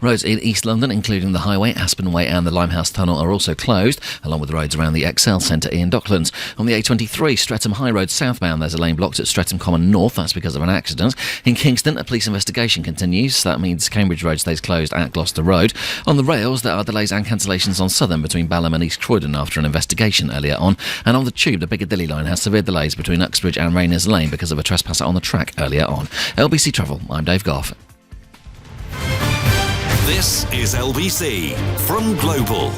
Roads in East London, including the Highway, Aspen Way and the Limehouse Tunnel, are also closed, along with the roads around the Excel Centre in Docklands. On the A23, Streatham High Road southbound, there's a lane blocked at Streatham Common North. That's because of an accident. In Kingston, a police investigation continues. That means Cambridge Road stays closed at Gloucester Road. On the rails, there are delays and cancellations on Southern between Balham and East Croydon after an investigation earlier on. And on the Tube, the Piccadilly line has severe delays between Uxbridge and Rayners Lane because of a trespasser on the track earlier on. LBC Travel, I'm Dave Goff. This is LBC from Global,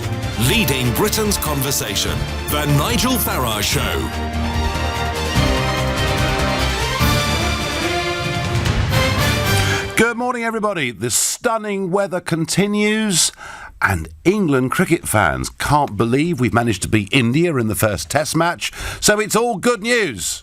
leading Britain's conversation. The Nigel Farage Show. Good morning, everybody. The stunning weather continues, and England cricket fans can't believe we've managed to beat India in the first Test match. So it's all good news.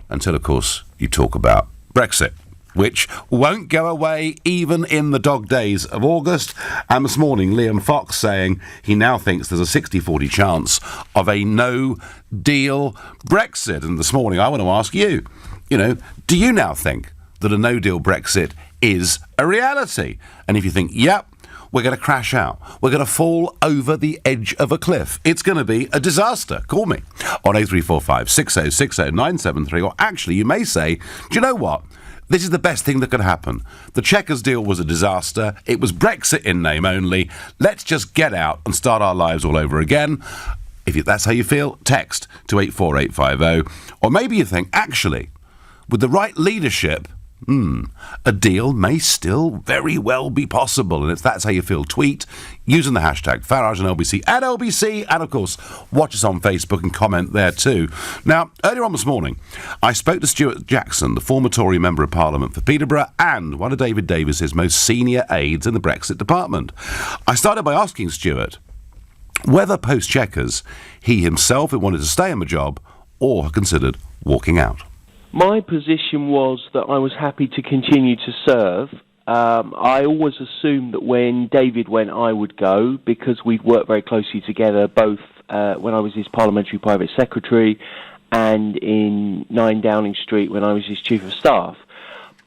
Until, of course, you talk about Brexit, which won't go away even in the dog days of August. And this morning, Liam Fox saying he now thinks there's a 60-40 chance of a no-deal Brexit. And this morning, I want to ask you, do you now think that a no-deal Brexit is a reality? And if you think, yep, we're going to crash out, we're going to fall over the edge of a cliff, it's going to be a disaster, call me on 0345 6060 973. Or actually, you may say, do you know what? This is the best thing that could happen. The Chequers deal was a disaster. It was Brexit in name only. Let's just get out and start our lives all over again. If that's how you feel, text to 84850. Or maybe you think, actually, with the right leadership, a deal may still very well be possible. And if that's how you feel, tweet using the hashtag Farage and LBC at LBC. And, of course, watch us on Facebook and comment there too. Now, earlier on this morning, I spoke to Stuart Jackson, the former Tory Member of Parliament for Peterborough and one of David Davis's most senior aides in the Brexit department. I started by asking Stuart whether post-Chequers he himself had wanted to stay in the job or had considered walking out. My position was that I was happy to continue to serve. I always assumed that when David went, I would go, because we'd worked very closely together, both when I was his parliamentary private secretary and in 9 Downing Street when I was his chief of staff.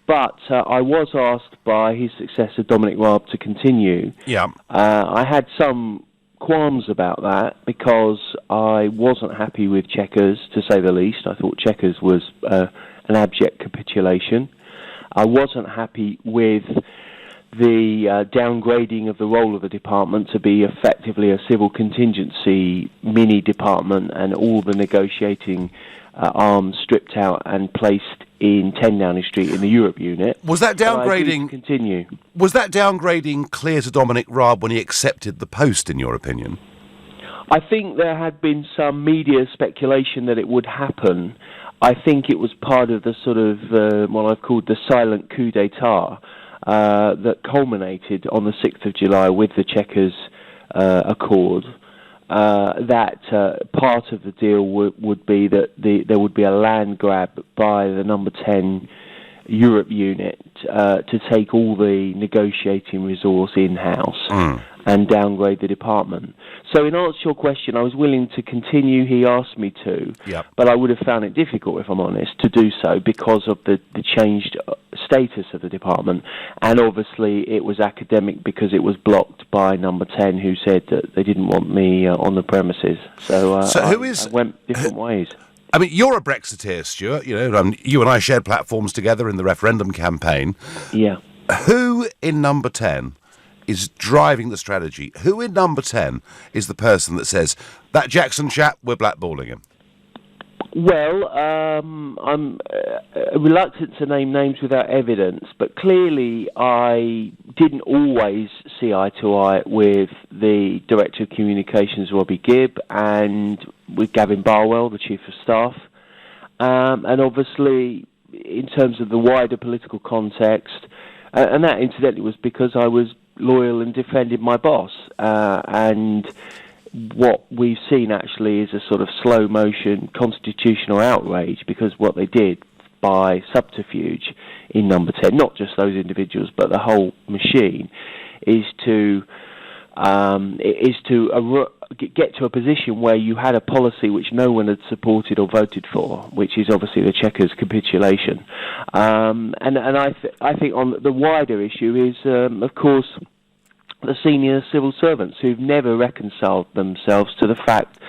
But I was asked by his successor, Dominic Raab, to continue. Yeah. I had some qualms about that because I wasn't happy with Chequers, to say the least. I thought Chequers was an abject capitulation. I wasn't happy with the downgrading of the role of the department to be effectively a civil contingency mini-department and all the negotiating arms stripped out and placed in 10 Downing Street in the Europe unit. Was that downgrading continue? Was that downgrading clear to Dominic Raab when he accepted the post, in your opinion? I think there had been some media speculation that it would happen. I think it was part of the sort of what I've called the silent coup d'etat that culminated on the 6th of July with the Chequers Accord. That part of the deal would be that there would be a land grab by the number 10 Europe unit to take all the negotiating resource in-house and downgrade the department. So in answer to your question, I was willing to continue. He asked me to, but I would have found it difficult, if I'm honest, to do so because of the changed status of the department. And obviously it was academic because it was blocked by number 10 who said that they didn't want me on the premises. So I went different ways. I mean, you're a Brexiteer, Stuart. You and I shared platforms together in the referendum campaign. Yeah. Who in number 10 is driving the strategy? Who in number 10 is the person that says, that Jackson chap, we're blackballing him? Well, I'm reluctant to name names without evidence, but clearly I didn't always see eye to eye with the Director of Communications, Robbie Gibb, and with Gavin Barwell, the Chief of Staff. And obviously, in terms of the wider political context, and that incidentally was because I was loyal and defended my boss, and what we've seen actually is a sort of slow motion constitutional outrage, because what they did by subterfuge in number 10, not just those individuals but the whole machine, is to get to a position where you had a policy which no one had supported or voted for, which is obviously the Chequers capitulation. And I think on the wider issue is, of course, the senior civil servants who've never reconciled themselves to the fact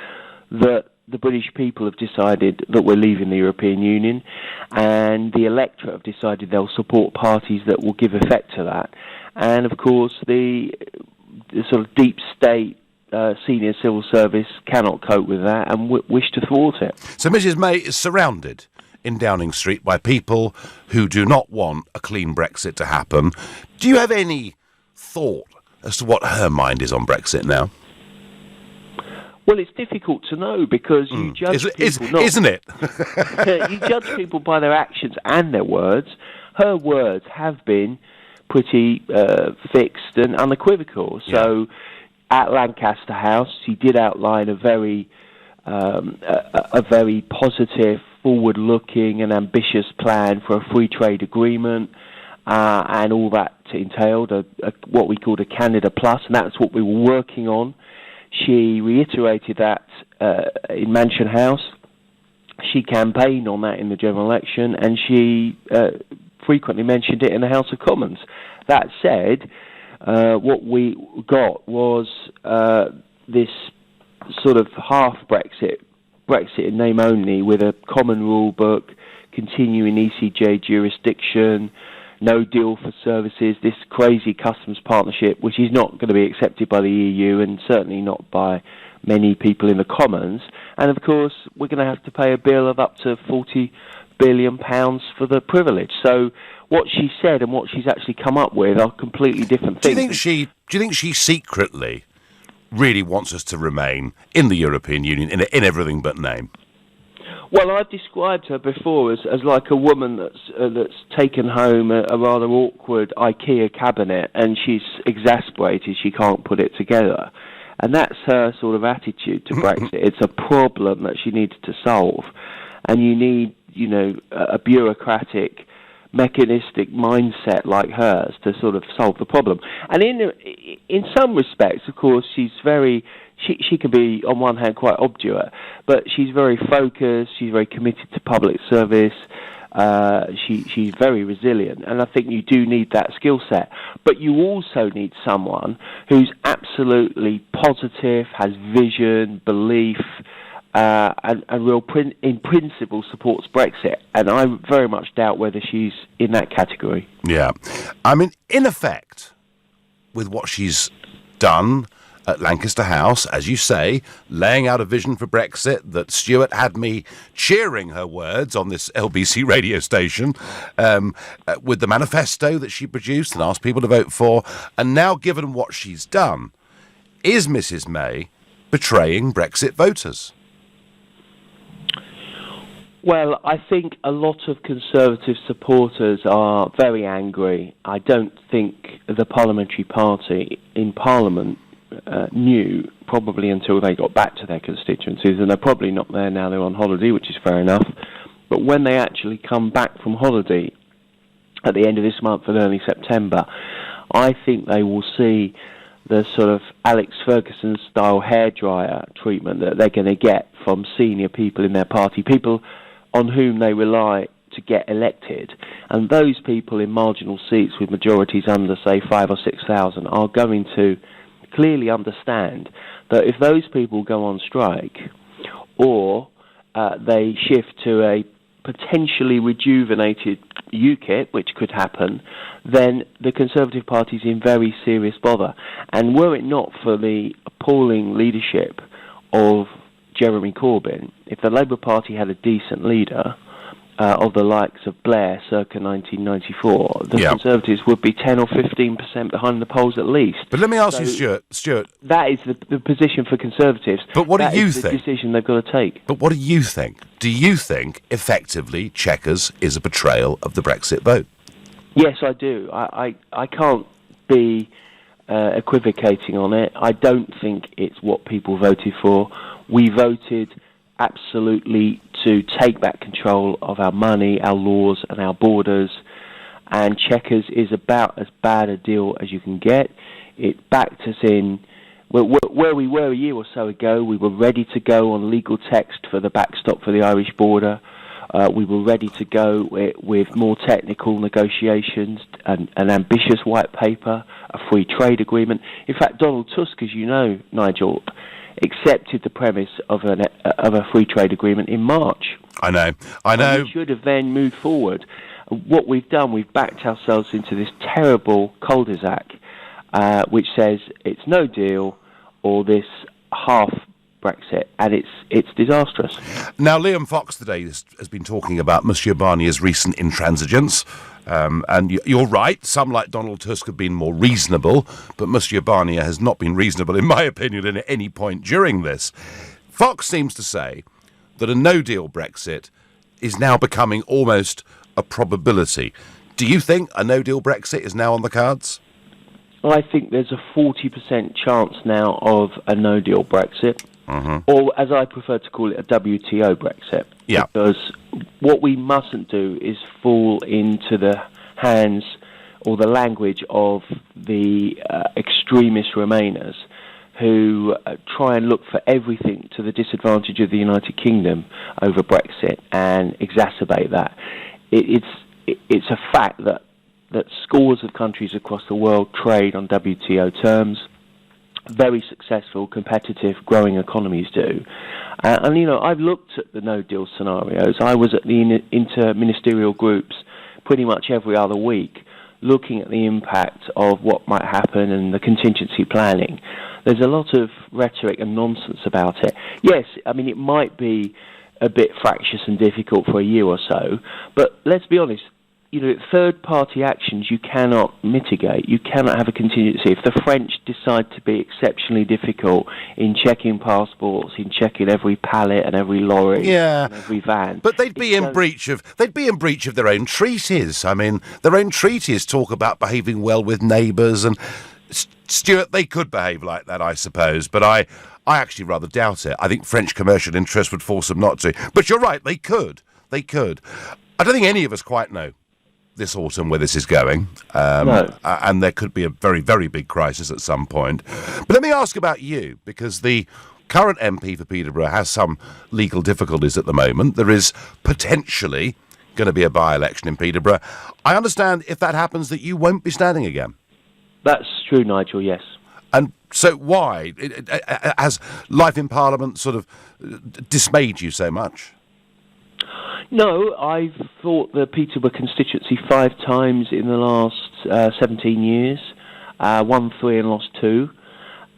that the British people have decided that we're leaving the European Union, and the electorate have decided they'll support parties that will give effect to that. And, of course, the sort of deep state senior civil service cannot cope with that and wish to thwart it. So Mrs May is surrounded in Downing Street by people who do not want a clean Brexit to happen. Do you have any thought as to what her mind is on Brexit now? Well, it's difficult to know because you judge people isn't it? You judge people by their actions and their words. Her words have been pretty fixed and unequivocal. Yeah. So at Lancaster House, she did outline a very positive, forward-looking and ambitious plan for a free trade agreement, and all that entailed, what we called a Canada Plus, and that's what we were working on. She reiterated that in Mansion House. She campaigned on that in the general election, and she frequently mentioned it in the House of Commons. That said, what we got was this sort of half Brexit in name only, with a common rule book, continuing ECJ jurisdiction, no deal for services, this crazy customs partnership, which is not going to be accepted by the EU and certainly not by many people in the Commons. And, of course, we're going to have to pay a bill of up to £40 billion for the privilege. So what she said and what she's actually come up with are completely different things. Do you think she secretly really wants us to remain in the European Union in everything but name? Well, I've described her before as like a woman that's taken home a rather awkward IKEA cabinet, and she's exasperated she can't put it together. And that's her sort of attitude to Brexit. It's a problem that she needs to solve. And you need, a bureaucratic, mechanistic mindset like hers to sort of solve the problem. And in some respects, of course, she's very... She can be, on one hand, quite obdurate, but she's very focused, she's very committed to public service, she's very resilient, and I think you do need that skill set. But you also need someone who's absolutely positive, has vision, belief, and in principle supports Brexit, and I very much doubt whether she's in that category. Yeah. I mean, in effect, with what she's done at Lancaster House, as you say, laying out a vision for Brexit that Stuart had me cheering her words on this LBC radio station, with the manifesto that she produced and asked people to vote for, and now given what she's done, is Mrs May betraying Brexit voters? Well, I think a lot of Conservative supporters are very angry. I don't think the parliamentary party in Parliament knew, probably until they got back to their constituencies, and they're probably not there now, they're on holiday, which is fair enough, but when they actually come back from holiday at the end of this month and early September, I think they will see the sort of Alex Ferguson-style hairdryer treatment that they're going to get from senior people in their party, people on whom they rely to get elected, and those people in marginal seats with majorities under, say, 5,000 or 6,000 are going to clearly understand that if those people go on strike, or they shift to a potentially rejuvenated UKIP, which could happen, then the Conservative Party is in very serious bother. And were it not for the appalling leadership of Jeremy Corbyn, if the Labour Party had a decent leader of the likes of Blair circa 1994, the Conservatives would be 10 or 15% behind the polls at least. But let me ask you, Stuart. That is the position for Conservatives. But what do you think? That is the decision they've got to take. But what do you think? Do you think, effectively, Chequers is a betrayal of the Brexit vote? Yes, I do. I can't be equivocating on it. I don't think it's what people voted for. We voted absolutely to take back control of our money, our laws and our borders, and Chequers is about as bad a deal as you can get. It backed us in where we were a year or so ago. We were ready to go on legal text for the backstop for the Irish border. We were ready to go with more technical negotiations, an ambitious white paper, a free trade agreement. In fact, Donald Tusk, as you know, Nigel, accepted the premise of a free trade agreement in March. I know. And we should have then moved forward. What we've done, we've backed ourselves into this terrible cul-de-sac, which says it's no deal or this half Brexit, and it's disastrous. Now, Liam Fox today has been talking about Monsieur Barnier's recent intransigence, and you're right, some like Donald Tusk have been more reasonable, but Monsieur Barnier has not been reasonable, in my opinion, at any point during this. Fox seems to say that a no-deal Brexit is now becoming almost a probability. Do you think a no-deal Brexit is now on the cards? I think there's a 40% chance now of a no-deal Brexit. Or, as I prefer to call it, a WTO Brexit. Yeah. Because what we mustn't do is fall into the hands or the language of the extremist Remainers who try and look for everything to the disadvantage of the United Kingdom over Brexit and exacerbate that. It's a fact that scores of countries across the world trade on WTO terms. Very successful, competitive, growing economies do. And, you know, I've looked at the no-deal scenarios. I was at the inter-ministerial groups pretty much every other week, looking at the impact of what might happen and the contingency planning. There's a lot of rhetoric and nonsense about it. Yes, I mean, it might be a bit fractious and difficult for a year or so, but let's be honest, you know, third-party actions you cannot mitigate. You cannot have a contingency. If the French decide to be exceptionally difficult in checking passports, in checking every pallet and every lorry and every van, but they'd be in breach of their own treaties. I mean, their own treaties talk about behaving well with neighbours, and Stuart, they could behave like that, I suppose. But I actually rather doubt it. I think French commercial interests would force them not to. But you're right, they could. They could. I don't think any of us quite know this autumn where this is going, No. And there could be a very, very big crisis at some point. But let me ask about you, because the current MP for Peterborough has some legal difficulties at the moment. There is potentially going to be a by-election in Peterborough. I understand, if that happens, that you won't be standing again. That's true, Nigel, yes. And so why? Has life in Parliament sort of dismayed you so much? No, I've fought the Peterborough constituency 5 times in the last 17 years, won 3 and lost 2.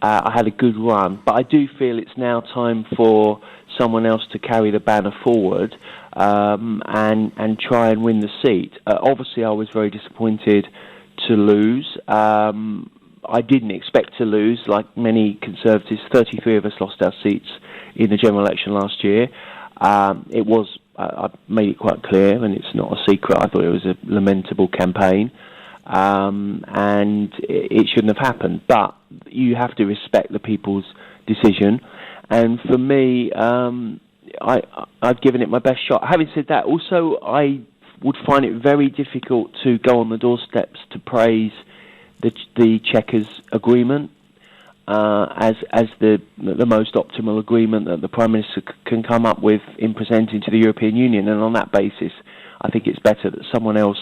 I had a good run, but I do feel it's now time for someone else to carry the banner forward and try and win the seat. Obviously, I was very disappointed to lose. I didn't expect to lose, like many Conservatives. 33 of us lost our seats in the general election last year. It was, I made it quite clear, and it's not a secret, I thought it was a lamentable campaign, and it shouldn't have happened. But you have to respect the people's decision, and for me, I've given it my best shot. Having said that, also, I would find it very difficult to go on the doorsteps to praise the Chequers agreement as the most optimal agreement that the Prime Minister can come up with in presenting to the European Union, and on that basis, I think it's better that someone else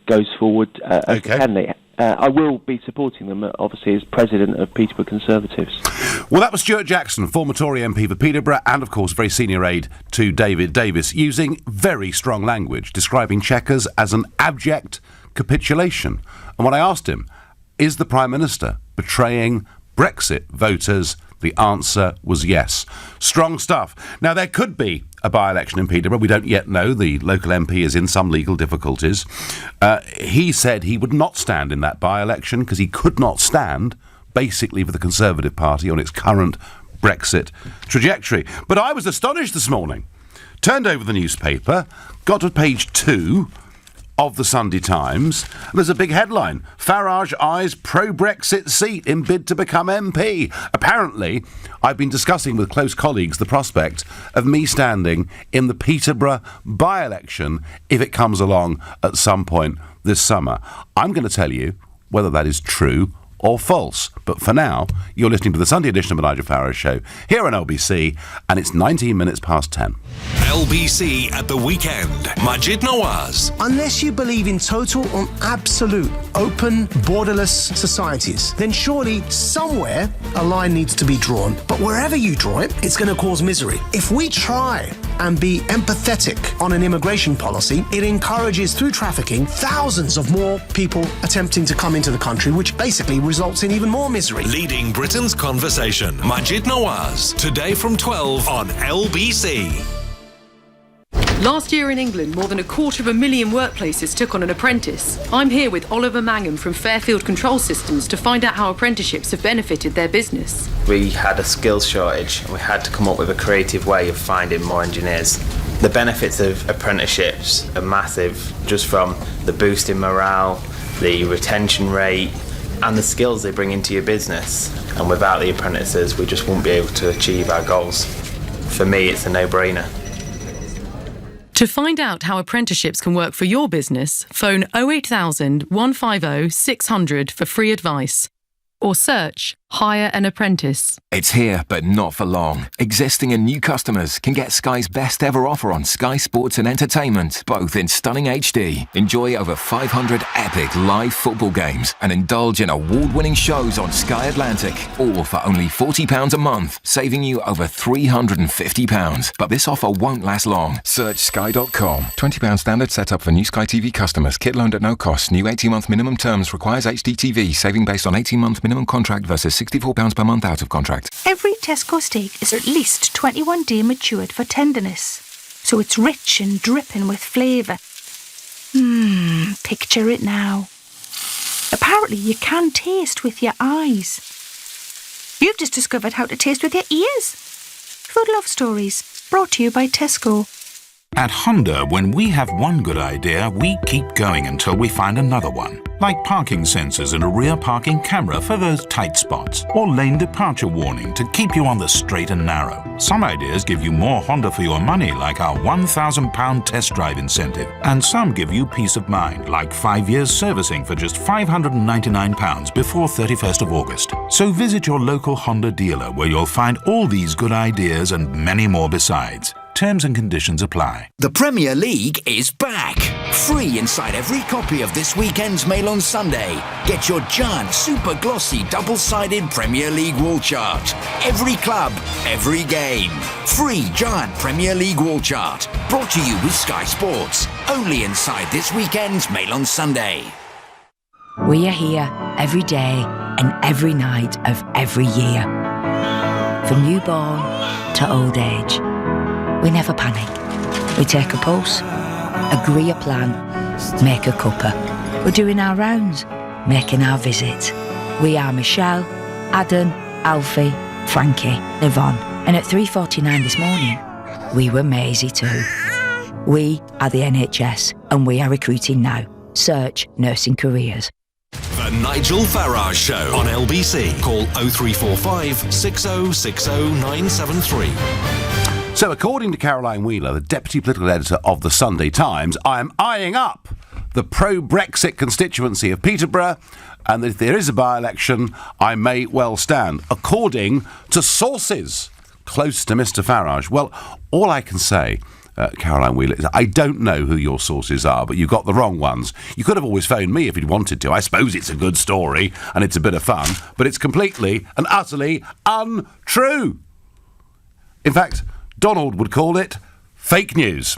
goes forward as a candidate. I will be supporting them, obviously, as President of Peterborough Conservatives. Well, that was Stuart Jackson, former Tory MP for Peterborough, and, of course, very senior aide to David Davis, using very strong language, describing Chequers as an abject capitulation. And when I asked him, is the Prime Minister betraying Brexit voters? The answer was yes. Strong stuff. Now, there could be a by-election in Peterborough. We don't yet know. The local MP is in some legal difficulties. He said he would not stand in that by-election because he could not stand, basically, for the Conservative Party on its current Brexit trajectory. But I was astonished this morning. Turned over the newspaper, got to page 2 of the Sunday Times. There's a big headline: Farage eyes pro-Brexit seat in bid to become MP. Apparently, I've been discussing with close colleagues the prospect of me standing in the Peterborough by-election if it comes along at some point this summer. I'm going to tell you whether that is true or false. But for now, you're listening to the Sunday edition of the Nigel Farage Show here on LBC, and it's 19 minutes past 10. LBC at the weekend. Majid Nawaz. Unless you believe in total and absolute open, borderless societies, then surely somewhere a line needs to be drawn. But wherever you draw it, it's going to cause misery. If we try and be empathetic on an immigration policy, it encourages, through trafficking, thousands of more people attempting to come into the country, which basically results in even more misery. Leading Britain's conversation. Majid Nawaz. Today from 12 on LBC. Last year in England, more than 250,000 workplaces took on an apprentice. I'm here with Oliver Mangum from Fairfield Control Systems to find out how apprenticeships have benefited their business. We had a skills shortage and we had to come up with a creative way of finding more engineers. The benefits of apprenticeships are massive, just from the boost in morale, the retention rate, and the skills they bring into your business. And without the apprentices, we just won't be able to achieve our goals. For me, it's a no-brainer. To find out how apprenticeships can work for your business, phone 08000 150 600 for free advice, or search Hire an Apprentice. It's here, but not for long. Existing and new customers can get Sky's best ever offer on Sky Sports and Entertainment, both in stunning HD. Enjoy over 500 epic live football games and indulge in award-winning shows on Sky Atlantic, all for only £40 a month, saving you over £350. But this offer won't last long. Search sky.com. £20 standard setup for new Sky TV customers. Kit loaned at no cost. New 18-month minimum terms requires HDTV. Saving based on 18-month minimum contract versus £64 per month out of contract. Every Tesco steak is at least 21 day matured for tenderness, so it's rich and dripping with flavour. Picture it now. Apparently you can taste with your eyes. You've just discovered how to taste with your ears. Food Love Stories, brought to you by Tesco. At Honda, when we have one good idea, we keep going until we find another one. Like parking sensors and a rear parking camera for those tight spots, or lane departure warning to keep you on the straight and narrow. Some ideas give you more Honda for your money, like our £1,000 test drive incentive. And some give you peace of mind, like 5 years servicing for just £599 before 31st of August. So visit your local Honda dealer where you'll find all these good ideas and many more besides. Terms and conditions apply. The Premier League is back. Free inside every copy of this weekend's Mail on Sunday. Get your giant, super glossy, double-sided Premier League wall chart. Every club, every game. Free giant Premier League wall chart. Brought to you with Sky Sports. Only inside this weekend's Mail on Sunday. We are here every day and every night of every year. From newborn to old age. We never panic. We take a pulse, agree a plan, make a cuppa. We're doing our rounds, making our visit. We are Michelle, Adam, Alfie, Frankie, Yvonne. And at 3:49 this morning, we were Maisie too. We are the NHS and we are recruiting now. Search nursing careers. The Nigel Farage Show on LBC. Call 0345 6060 973. So, according to Caroline Wheeler, the deputy political editor of the Sunday Times, I am eyeing up the pro-Brexit constituency of Peterborough, and that if there is a by-election, I may well stand, according to sources close to Mr. Farage. Well, all I can say, Caroline Wheeler, is I don't know who your sources are, but you got the wrong ones. You could have always phoned me if you'd wanted to. I suppose it's a good story, and it's a bit of fun, but it's completely and utterly untrue. In fact, Donald would call it fake news.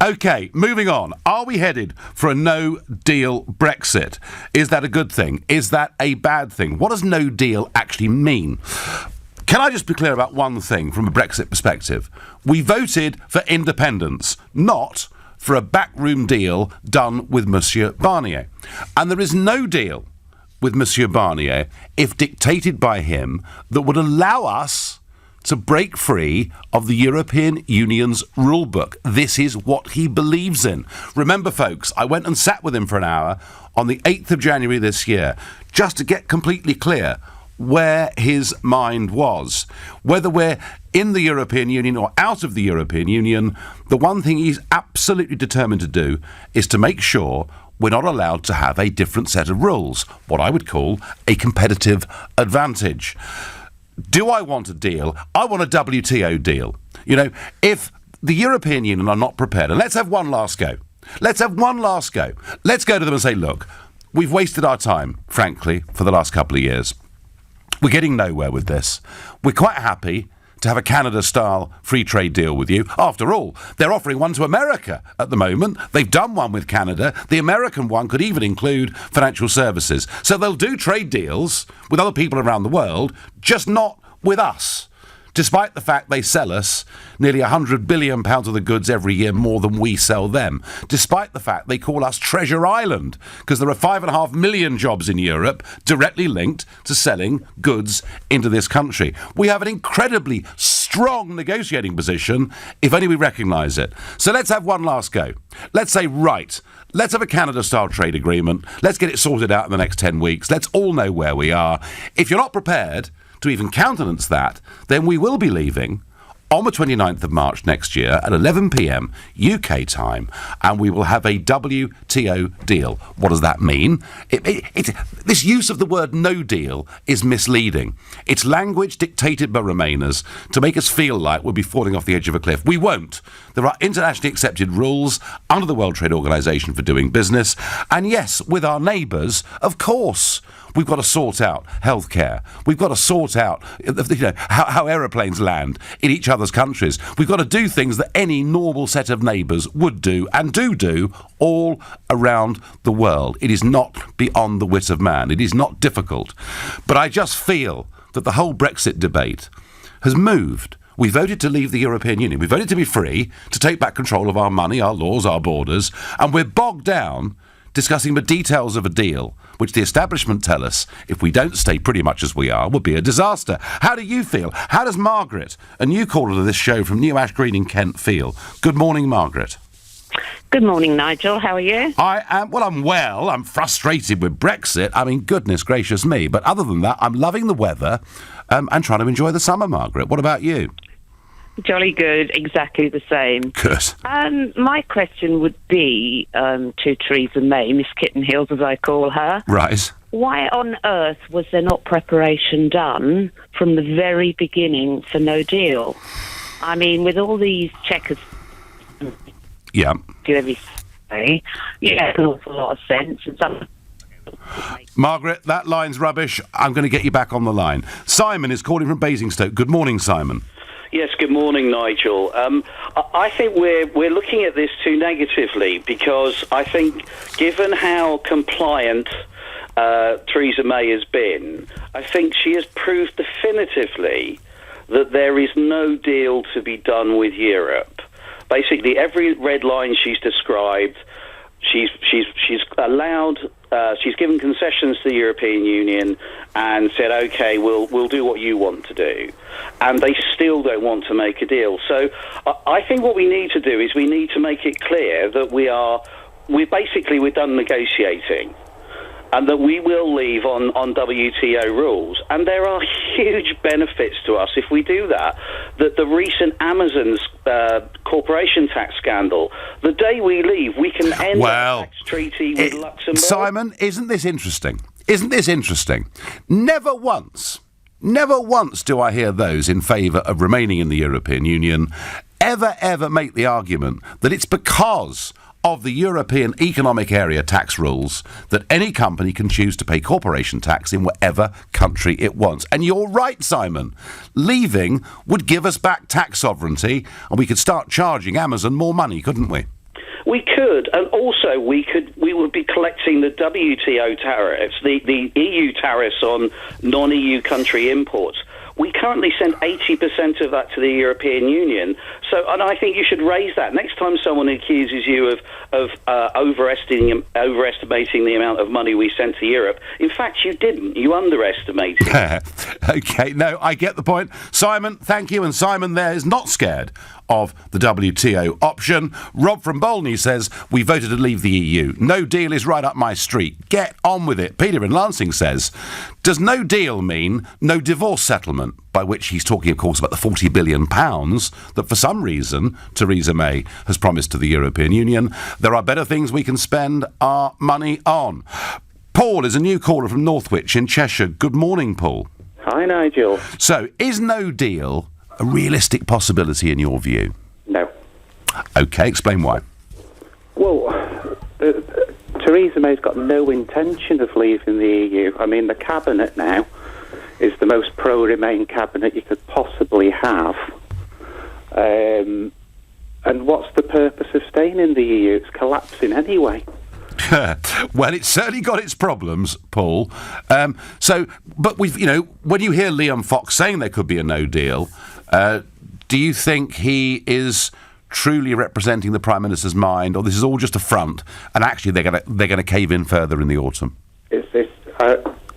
OK, moving on. Are we headed for a no-deal Brexit? Is that a good thing? Is that a bad thing? What does no deal actually mean? Can I just be clear about one thing from a Brexit perspective? We voted for independence, not for a backroom deal done with Monsieur Barnier. And there is no deal with Monsieur Barnier, if dictated by him, that would allow us to break free of the European Union's rulebook. This is what he believes in. Remember, folks, I went and sat with him for an hour on the 8th of January this year, just to get completely clear where his mind was. Whether we're in the European Union or out of the European Union, the one thing he's absolutely determined to do is to make sure we're not allowed to have a different set of rules, what I would call a competitive advantage. Do I want a deal? I want a WTO deal. You know, if the European Union are not prepared, and let's have one last go. Let's have one last go. Let's go to them and say, look, we've wasted our time, frankly, for the last couple of years. We're getting nowhere with this. We're quite happy to have a Canada-style free trade deal with you. After all, they're offering one to America at the moment. They've done one with Canada. The American one could even include financial services. So they'll do trade deals with other people around the world, just not with us, despite the fact they sell us nearly £100 billion of the goods every year more than we sell them, despite the fact they call us Treasure Island, because there are 5.5 million jobs in Europe directly linked to selling goods into this country. We have an incredibly strong negotiating position, if only we recognise it. So let's have one last go. Let's say, right, let's have a Canada-style trade agreement. Let's get it sorted out in the next 10 weeks. Let's all know where we are. If you're not prepared to even countenance that, then we will be leaving on the 29th of March next year at 11 p.m. UK time, and we will have a WTO deal. What does that mean? This use of the word no deal is misleading. It's language dictated by Remainers to make us feel like we'll be falling off the edge of a cliff. We won't. There are internationally accepted rules under the World Trade Organization for doing business, and yes, with our neighbours, of course. We've got to sort out healthcare. We've got to sort out how aeroplanes land in each other's countries. We've got to do things that any normal set of neighbours would do and do all around the world. It is not beyond the wit of man. It is not difficult. But I just feel that the whole Brexit debate has moved. We voted to leave the European Union. We voted to be free, to take back control of our money, our laws, our borders, and we're bogged down discussing the details of a deal, which the establishment tell us, if we don't stay pretty much as we are, would be a disaster. How do you feel? How does Margaret, a new caller to this show from New Ash Green in Kent, feel? Good morning, Margaret. Good morning, Nigel. How are you? I'm well. I'm frustrated with Brexit. I mean, goodness gracious me. But other than that, I'm loving the weather and trying to enjoy the summer, Margaret. What about you? Jolly good, exactly the same. Good. My question would be to Theresa May, Miss Kittenhills as I call her. Right. Why on earth was there not preparation done from the very beginning for no deal? I mean, with all these checkers... Yeah. Do everything. Yeah, an awful lot of sense. And some... Margaret, that line's rubbish. I'm going to get you back on the line. Simon is calling from Basingstoke. Good morning, Simon. Yes, good morning, Nigel. I think we're looking at this too negatively, because I think, given how compliant Theresa May has been, I think she has proved definitively that there is no deal to be done with Europe. Basically, every red line she's described, she's allowed. She's given concessions to the European Union and said, "Okay, we'll do what you want to do," and they still don't want to make a deal. So, I think what we need to do is we need to make it clear that we're done negotiating, and that we will leave on WTO rules. And there are huge benefits to us if we do that. That the recent Amazon's corporation tax scandal, the day we leave, we can end the tax treaty with Luxembourg. Simon, isn't this interesting? Isn't this interesting? Never once do I hear those in favour of remaining in the European Union ever make the argument that it's because of the European Economic Area tax rules that any company can choose to pay corporation tax in whatever country it wants. And you're right, Simon. Leaving would give us back tax sovereignty, and we could start charging Amazon more money, couldn't we? We could, and also we would be collecting the WTO tariffs, the EU tariffs on non-EU country imports. We currently send 80% of that to the European Union. So, and I think you should raise that. Next time someone accuses you of overestimating the amount of money we sent to Europe, in fact, you didn't. You underestimated. OK, no, I get the point. Simon, thank you. And Simon there is not scared of the WTO option. Rob from Bolney says, we voted to leave the EU. No deal is right up my street. Get on with it. Peter in Lancing says, does no deal mean no divorce settlement? By which he's talking, of course, about the £40 billion that for some reason Theresa May has promised to the European Union. There are better things we can spend our money on. Paul is a new caller from Northwich in Cheshire. Good morning, Paul. Hi, Nigel. So, is no deal a realistic possibility in your view? No. OK, explain why. Well, Theresa May's got no intention of leaving the EU. I mean, the Cabinet now is the most pro-Remain cabinet you could possibly have. And what's the purpose of staying in the EU? It's collapsing anyway. Well, it's certainly got its problems, Paul. But we've, when you hear Liam Fox saying there could be a no deal, do you think he is truly representing the Prime Minister's mind, or this is all just a front, and actually they're going to cave in further in the autumn?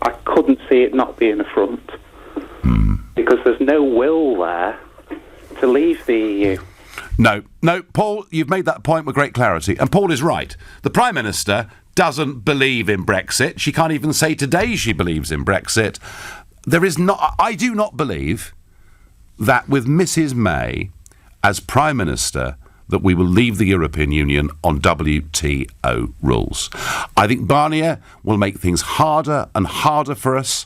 I couldn't see it not being a front because there's no will there to leave the EU. No, Paul, you've made that point with great clarity, and Paul is right. The Prime Minister doesn't believe in Brexit. She can't even say today she believes in Brexit. I do not believe that with Mrs May as Prime Minister that we will leave the European Union on WTO rules. I think Barnier will make things harder and harder for us,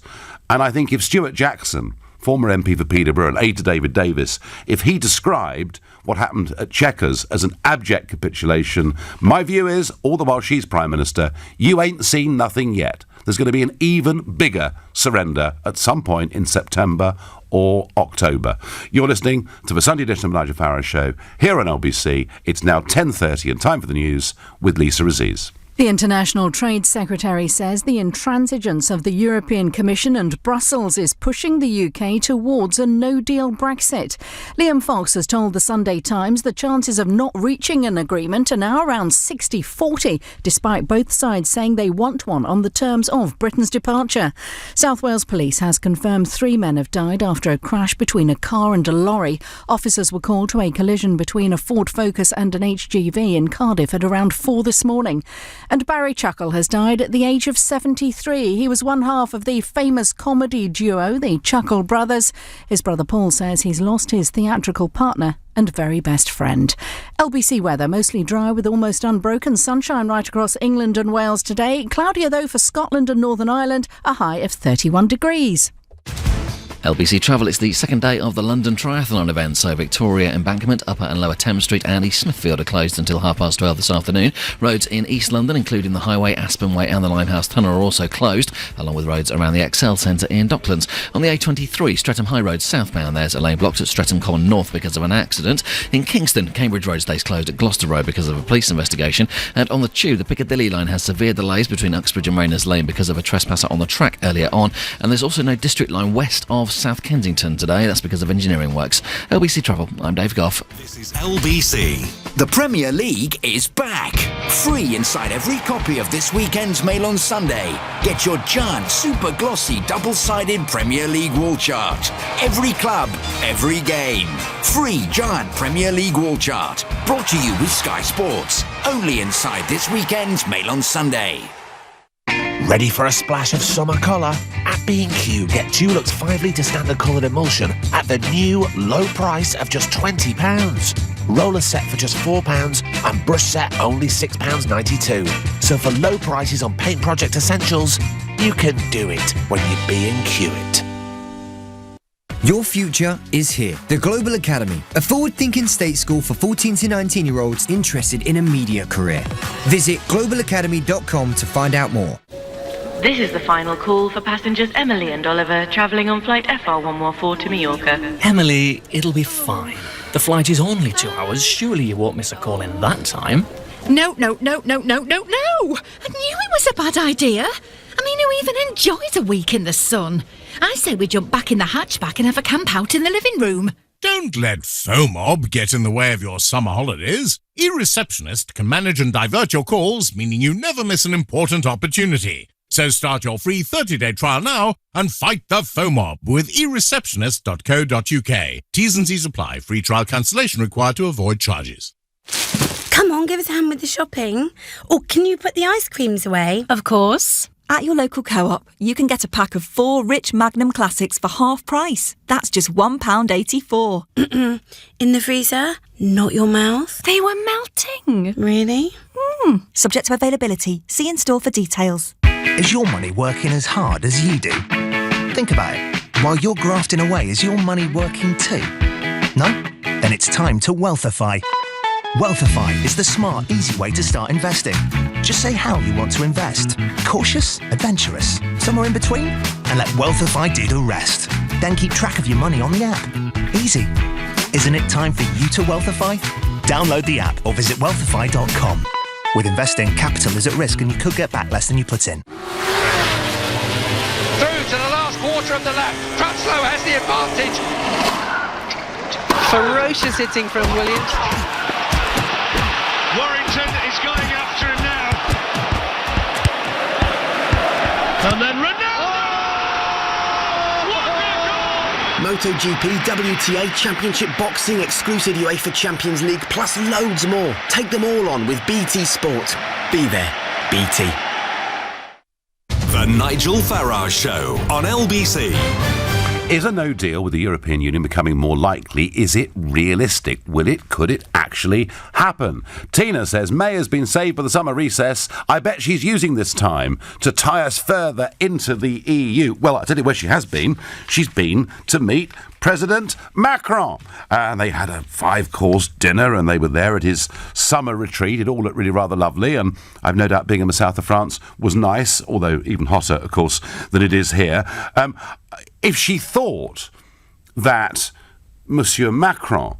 and I think if Stuart Jackson, former MP for Peterborough and aide to David Davis, if he described what happened at Chequers as an abject capitulation, my view is, all the while she's Prime Minister, you ain't seen nothing yet. There's going to be an even bigger surrender at some point in September or October. You're listening to the Sunday edition of the Nigel Farage Show here on LBC. It's now 10:30 and time for the news with Lisa Aziz. The International Trade Secretary says the intransigence of the European Commission and Brussels is pushing the UK towards a no-deal Brexit. Liam Fox has told the Sunday Times the chances of not reaching an agreement are now around 60-40, despite both sides saying they want one on the terms of Britain's departure. South Wales Police has confirmed 3 men have died after a crash between a car and a lorry. Officers were called to a collision between a Ford Focus and an HGV in Cardiff at around 4 this morning. And Barry Chuckle has died at the age of 73. He was one half of the famous comedy duo, the Chuckle Brothers. His brother Paul says he's lost his theatrical partner and very best friend. LBC weather, mostly dry with almost unbroken sunshine right across England and Wales today. Cloudier though for Scotland and Northern Ireland, a high of 31 degrees. LBC Travel, it's the second day of the London Triathlon event, so Victoria Embankment, Upper and Lower Thames Street and East Smithfield are closed until 12:30 this afternoon. Roads in East London, including the Highway, Aspen Way and the Limehouse Tunnel, are also closed, along with roads around the ExCeL Centre in Docklands. On the A23, Streatham High Road southbound, there's a lane blocked at Streatham Common North because of an accident. In Kingston, Cambridge Road stays closed at Gloucester Road because of a police investigation. And on the Tube, the Piccadilly line has severe delays between Uxbridge and Rayners Lane because of a trespasser on the track earlier on. And there's also no District line west of South Kensington today. That's because of engineering works. LBC Travel, I'm Dave Goff. This is LBC. The Premier League is back. Free inside every copy of this weekend's Mail on Sunday. Get your giant, super glossy, double-sided Premier League wall chart. Every club, every game. Free giant Premier League wall chart. Brought to you with Sky Sports. Only inside this weekend's Mail on Sunday. Ready for a splash of summer colour? At B&Q, get 2 Lux 5 litre standard coloured emulsion at the new low price of just £20. Roller set for just £4 and brush set only £6.92. So for low prices on paint project essentials, you can do it when you B&Q it. Your future is here. The Global Academy, a forward-thinking state school for 14 to 19-year-olds interested in a media career. Visit globalacademy.com to find out more. This is the final call for passengers Emily and Oliver travelling on flight FR114 to Mallorca. Emily, it'll be fine. The flight is only 2 hours. Surely you won't miss a call in that time. No. I knew it was a bad idea. I mean, who even enjoys a week in the sun? I say we jump back in the hatchback and have a camp out in the living room. Don't let FOMOB get in the way of your summer holidays. eReceptionist can manage and divert your calls, meaning you never miss an important opportunity. So start your free 30-day trial now and fight the FOMOB with ereceptionist.co.uk. T's and C's apply. Free trial cancellation required to avoid charges. Come on, give us a hand with the shopping. Or can you put the ice creams away? Of course. At your local Co-op, you can get a pack of 4 rich Magnum Classics for half price. That's just £1.84. In the freezer? Not your mouth? They were melting. Really? Subject to availability. See in store for details. Is your money working as hard as you do? Think about it. While you're grafting away, is your money working too? No? Then it's time to Wealthify. Wealthify is the smart, easy way to start investing. Just say how you want to invest. Cautious? Adventurous? Somewhere in between? And let Wealthify do the rest. Then keep track of your money on the app. Easy. Isn't it time for you to Wealthify? Download the app or visit wealthify.com. With investing, capital is at risk and you could get back less than you put in. Through to the last quarter of the lap. Crutchlow has the advantage. Ferocious hitting from Williams. Warrington is going after him now. And then MotoGP, WTA, Championship Boxing, exclusive UEFA Champions League, plus loads more. Take them all on with BT Sport. Be there, BT. The Nigel Farage Show on LBC. Is a no deal with the European Union becoming more likely? Is it realistic? Could it actually happen? Tina says, May has been saved by the summer recess. I bet she's using this time to tie us further into the EU. Well, I'll tell you where she has been. She's been to meet President Macron. And they had a 5-course dinner and they were there at his summer retreat. It all looked really rather lovely. And I've no doubt being in the south of France was nice, although even hotter, of course, than it is here. If she thought that Monsieur Macron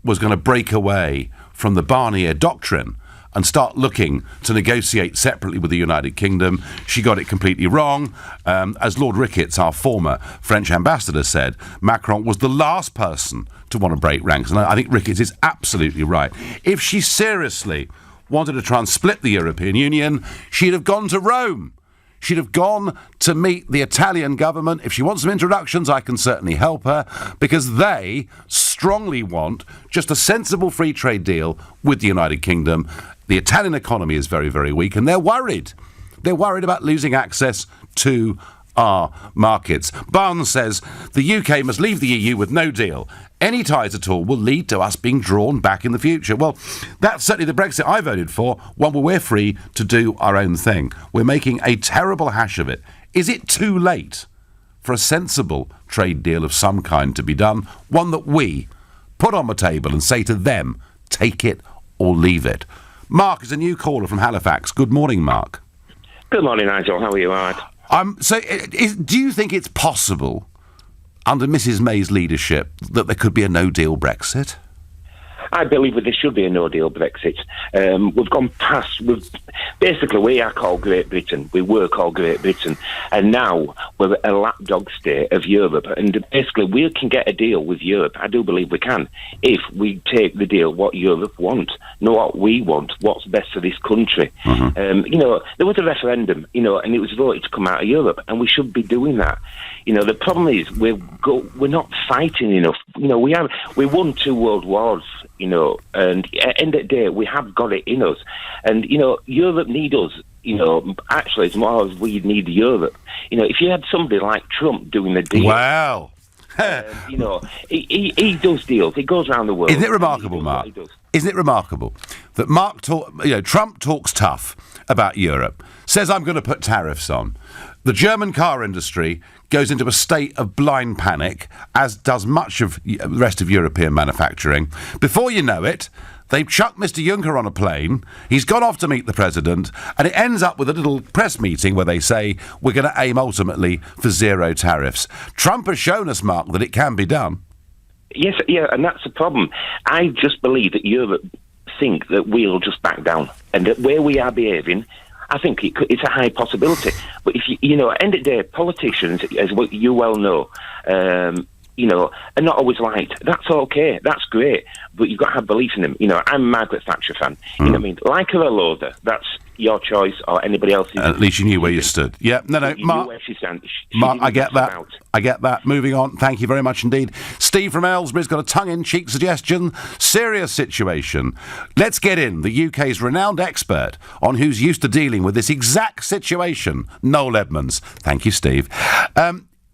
was going to break away from the Barnier doctrine and start looking to negotiate separately with the United Kingdom, she got it completely wrong. As Lord Ricketts, our former French ambassador, said, Macron was the last person to want to break ranks. And I think Ricketts is absolutely right. If she seriously wanted to try and split the European Union, she'd have gone to Rome. She'd have gone to meet the Italian government. If she wants some introductions, I can certainly help her, because they strongly want just a sensible free trade deal with the United Kingdom. The Italian economy is very, very weak, and they're worried. They're worried about losing access to our markets. Barnes says the UK must leave the EU with no deal. Any ties at all will lead to us being drawn back in the future. Well, that's certainly the Brexit I voted for, one where we're free to do our own thing. We're making a terrible hash of it. Is it too late for a sensible trade deal of some kind to be done? One that we put on the table and say to them, take it or leave it. Mark is a new caller from Halifax. Good morning, Mark. Good morning, Nigel. How are you? All right. Do you think it's possible, under Mrs May's leadership, that there could be a no-deal Brexit? I believe that there should be a no-deal Brexit. We've gone past... Basically, we are called Great Britain. We were called Great Britain. And now we're a lapdog state of Europe. And basically, we can get a deal with Europe. I do believe we can, if we take the deal what Europe want, not what we want, what's best for this country. Mm-hmm. There was a referendum, and it was voted to come out of Europe, and we should be doing that. The problem is we're not fighting enough. We won 2 world wars, and at the end of the day, we have got it in us. And, Europe need us, actually, as more as we need Europe. If you had somebody like Trump doing the deal... Wow! He does deals. He goes around the world. Isn't it remarkable, Mark? Isn't it remarkable that Trump talks tough about Europe, says I'm going to put tariffs on. The German car industry goes into a state of blind panic, as does much of the rest of European manufacturing. Before you know it, they've chucked Mr Juncker on a plane, he's gone off to meet the president, and it ends up with a little press meeting where they say we're going to aim ultimately for 0 tariffs. Trump has shown us, Mark, that it can be done. Yes, yeah, and that's the problem. I just believe that Europe think that we'll just back down, and that where we are behaving, I think it's a high possibility. But if at the end of the day, politicians, as what you well know, are not always liked. That's okay. That's great. But you've got to have belief in them. I'm a Margaret Thatcher fan. You know what I mean? Like her or loathe her. That's your choice or anybody else's. At least you knew where you stood. Yeah, no, You Mark. knew where she stands. Mark, I get that. I get that. Moving on. Thank you very much indeed. Steve from Aylesbury's got a tongue-in-cheek suggestion. Serious situation. Let's get in the UK's renowned expert on who's used to dealing with this exact situation, Noel Edmonds. Thank you, Steve.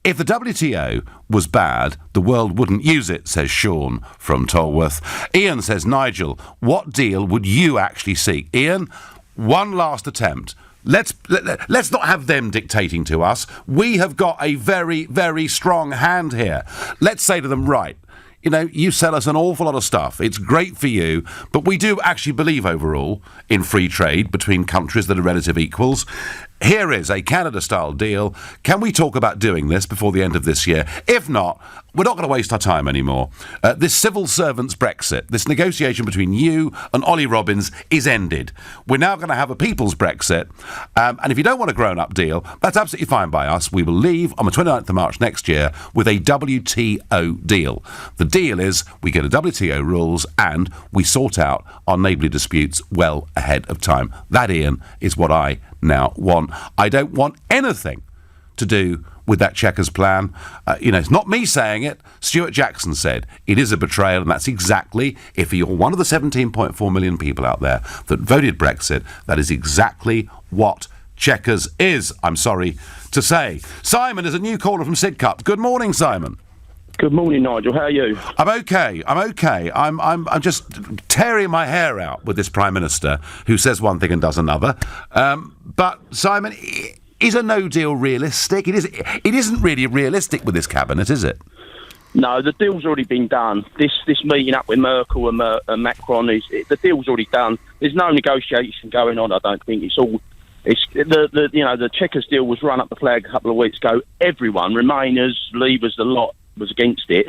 If the WTO was bad, the world wouldn't use it, says Sean from Tolworth. Ian says, Nigel, what deal would you actually seek? Ian, one last attempt. Let's not have them dictating to us. We have got a very, very strong hand here. Let's say to them, right, you sell us an awful lot of stuff. It's great for you, but we do actually believe overall in free trade between countries that are relative equals. Here is a Canada-style deal. Can we talk about doing this before the end of this year? If not, we're not going to waste our time anymore. This civil servants Brexit, this negotiation between you and Ollie Robbins is ended. We're now going to have a people's Brexit. And if you don't want a grown-up deal, that's absolutely fine by us. We will leave on the 29th of March next year with a WTO deal. The deal is we get a WTO rules and we sort out our neighbourly disputes well ahead of time. That, Ian, is what I now want. I don't want anything to do with that Chequers plan. It's not me saying it. Stuart Jackson said it is a betrayal, and that's exactly, if you're one of the 17.4 million people out there that voted Brexit, that is exactly what Chequers is, I'm sorry to say. Simon is a new caller from Sidcup. Good morning, Simon. Good morning, Nigel. How are you? I'm okay. I'm just tearing my hair out with this Prime Minister who says one thing and does another. But, Simon, is a no deal realistic? It isn't really realistic with this cabinet, is it? No, the deal's already been done. This meeting up with Merkel and Macron, the deal's already done. There's no negotiation going on, I don't think. The Chequers deal was run up the flag a couple of weeks ago. Everyone, Remainers, Leavers, the lot, was against it.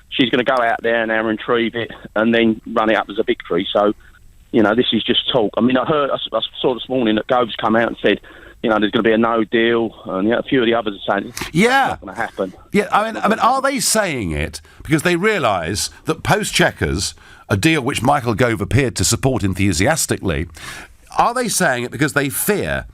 She's going to go out there now and retrieve it and then run it up as a victory. So, this is just talk. I mean, I saw this morning that Gove's come out and said, there's going to be a no deal, and a few of the others are saying it's not going to happen. Yeah, I mean, are they saying it because they realise that post-Chequers, a deal which Michael Gove appeared to support enthusiastically, are they saying it because they fear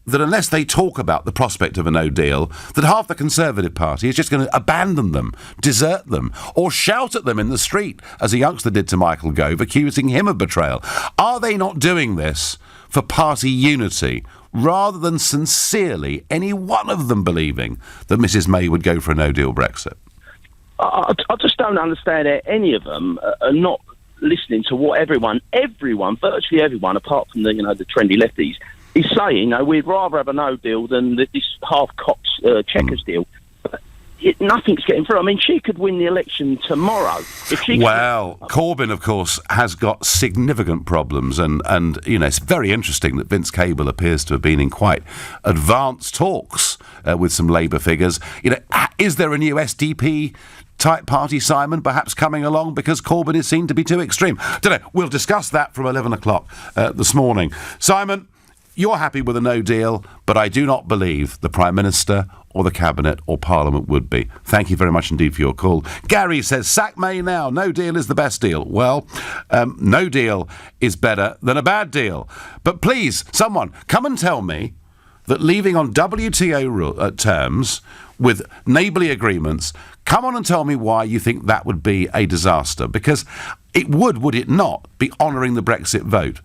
that unless they talk about the prospect of a no deal, that half the Conservative Party is just going to abandon them, desert them, or shout at them in the street, as a youngster did to Michael Gove, accusing him of betrayal? Are they not doing this for party unity, rather than sincerely any one of them believing that Mrs May would go for a no-deal Brexit? I just don't understand how any of them are not listening to what everyone, virtually everyone, apart from the trendy lefties, is saying, we'd rather have a no deal than this half-cocked Chequers deal. Nothing's getting through. I mean, she could win the election tomorrow. Corbyn, of course, has got significant problems, and it's very interesting that Vince Cable appears to have been in quite advanced talks with some Labour figures. Is there a new SDP type party, Simon, perhaps coming along because Corbyn is seen to be too extreme? Don't know. We'll discuss that from 11 o'clock this morning. Simon, you're happy with a no deal, but I do not believe the Prime Minister or the Cabinet or Parliament would be. Thank you very much indeed for your call. Gary says, sack May now. No deal is the best deal. Well, no deal is better than a bad deal. But please, someone, come and tell me that leaving on WTO terms with neighbourly agreements, come on and tell me why you think that would be a disaster. Because it would it not, be honouring the Brexit vote?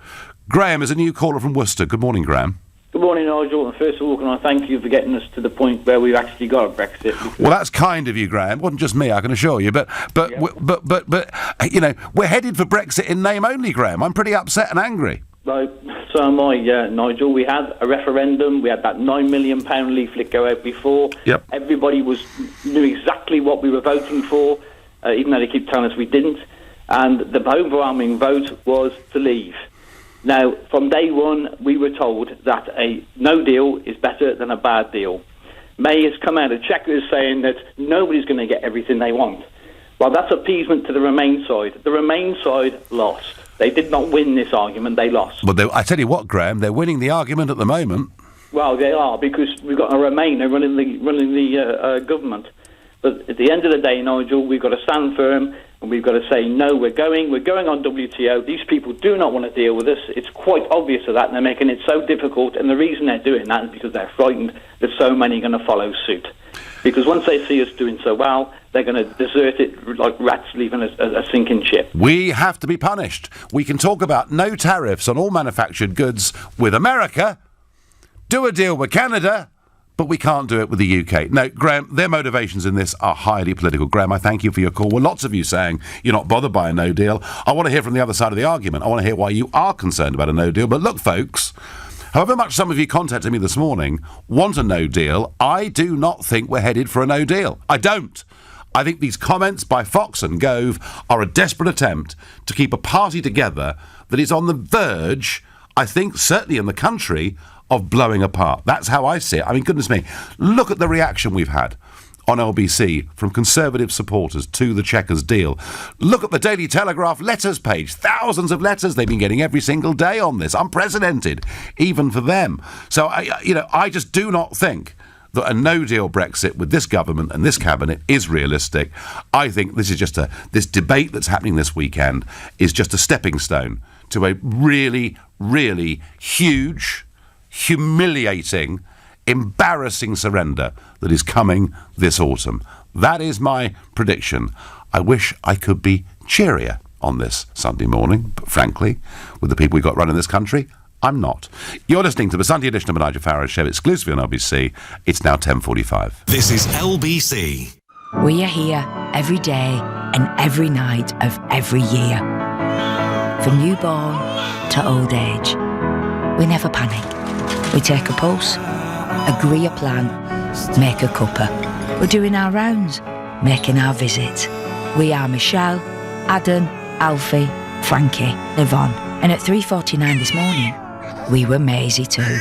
Graham is a new caller from Worcester. Good morning, Graham. Good morning, Nigel. And first of all, can I thank you for getting us to the point where we've actually got a Brexit? Well, that's kind of you, Graham. It wasn't just me, I can assure you. But we're headed for Brexit in name only, Graham. I'm pretty upset and angry. So am I, Nigel. We had a referendum. We had that £9 million leaflet go out before. Yep. Everybody knew exactly what we were voting for, even though they keep telling us we didn't. And the overwhelming vote was to leave. Now, from day one, we were told that a no deal is better than a bad deal. May has come out of Chequers saying that nobody's going to get everything they want. Well, that's appeasement to the Remain side. The Remain side lost. They did not win this argument, they lost. Well, I tell you what, Graham, they're winning the argument at the moment. Well, they are, because we've got a Remainer running the government. But at the end of the day, Nigel, we've got to stand firm and we've got to say, no, we're going on WTO. These people do not want to deal with us. It's quite obvious of that, and they're making it so difficult. And the reason they're doing that is because they're frightened that so many are going to follow suit. Because once they see us doing so well, they're going to desert it like rats leaving a sinking ship. We have to be punished. We can talk about no tariffs on all manufactured goods with America, do a deal with Canada, but we can't do it with the UK. No, Graham, their motivations in this are highly political. Graham, I thank you for your call. Well, lots of you saying you're not bothered by a no deal. I want to hear from the other side of the argument. I want to hear why you are concerned about a no deal. But look, folks, however much some of you contacted me this morning want a no deal, I do not think we're headed for a no deal. I don't. I think these comments by Fox and Gove are a desperate attempt to keep a party together that is on the verge, I think, certainly in the country, of blowing apart. That's how I see it. I mean, goodness me, look at the reaction we've had on LBC from Conservative supporters to the Chequers deal. Look at the Daily Telegraph letters page. Thousands of letters they've been getting every single day on this. Unprecedented, even for them. So, I just do not think that a no-deal Brexit with this government and this cabinet is realistic. I think this is just this debate that's happening this weekend is just a stepping stone to a really, really huge, humiliating, embarrassing surrender that is coming this autumn. That is my prediction. I wish I could be cheerier on this Sunday morning, but frankly, with the people we've got running this country, I'm not. You're listening to the Sunday edition of the Nigel Farage Show, exclusively on LBC. It's now 10:45. This is LBC. We are here every day and every night of every year. From newborn to old age. We never panic. We take a pulse, agree a plan, make a cuppa. We're doing our rounds, making our visits. We are Michelle, Adam, Alfie, Frankie, Yvonne. And at 3:49 this morning, we were Maisie too.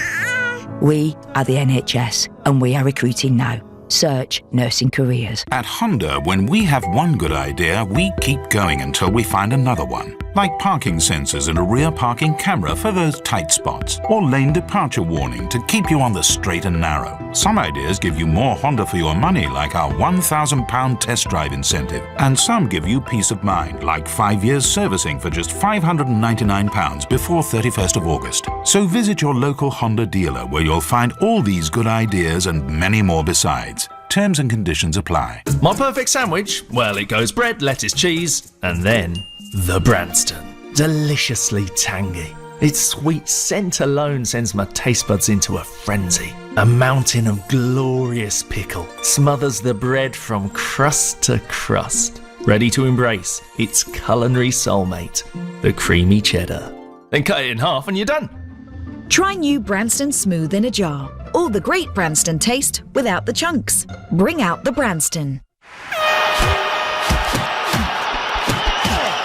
We are the NHS and we are recruiting now. Search nursing careers. At Honda, when we have one good idea, we keep going until we find another one. Like parking sensors and a rear parking camera for those tight spots, or lane departure warning to keep you on the straight and narrow. Some ideas give you more Honda for your money, like our £1,000 test drive incentive. And some give you peace of mind, like 5 years servicing for just £599 before 31st of August. So visit your local Honda dealer where you'll find all these good ideas and many more besides. Terms and conditions apply. My perfect sandwich? Well, it goes bread, lettuce, cheese, and then the Branston. Deliciously tangy. Its sweet scent alone sends my taste buds into a frenzy. A mountain of glorious pickle smothers the bread from crust to crust, ready to embrace its culinary soulmate, the creamy cheddar. Then cut it in half and you're done. Try new Branston Smooth in a jar. All the great Branston taste without the chunks. Bring out the Branston.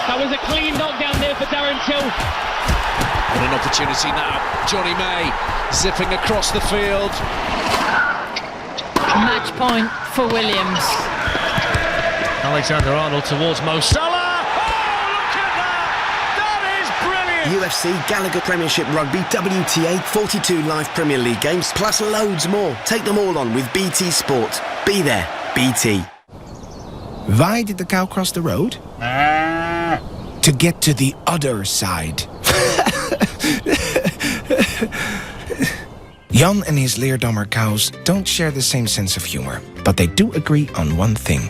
That was a clean knockdown there for Darren Till. What an opportunity now. Johnny May zipping across the field. Match point for Williams. Alexander-Arnold towards Mo Salah. UFC, Gallagher Premiership Rugby, WTA, 42 live Premier League games, plus loads more. Take them all on with BT Sport. Be there, BT. Why did the cow cross the road? To get to the other side. Jan and his Leerdammer cows don't share the same sense of humor, but they do agree on one thing.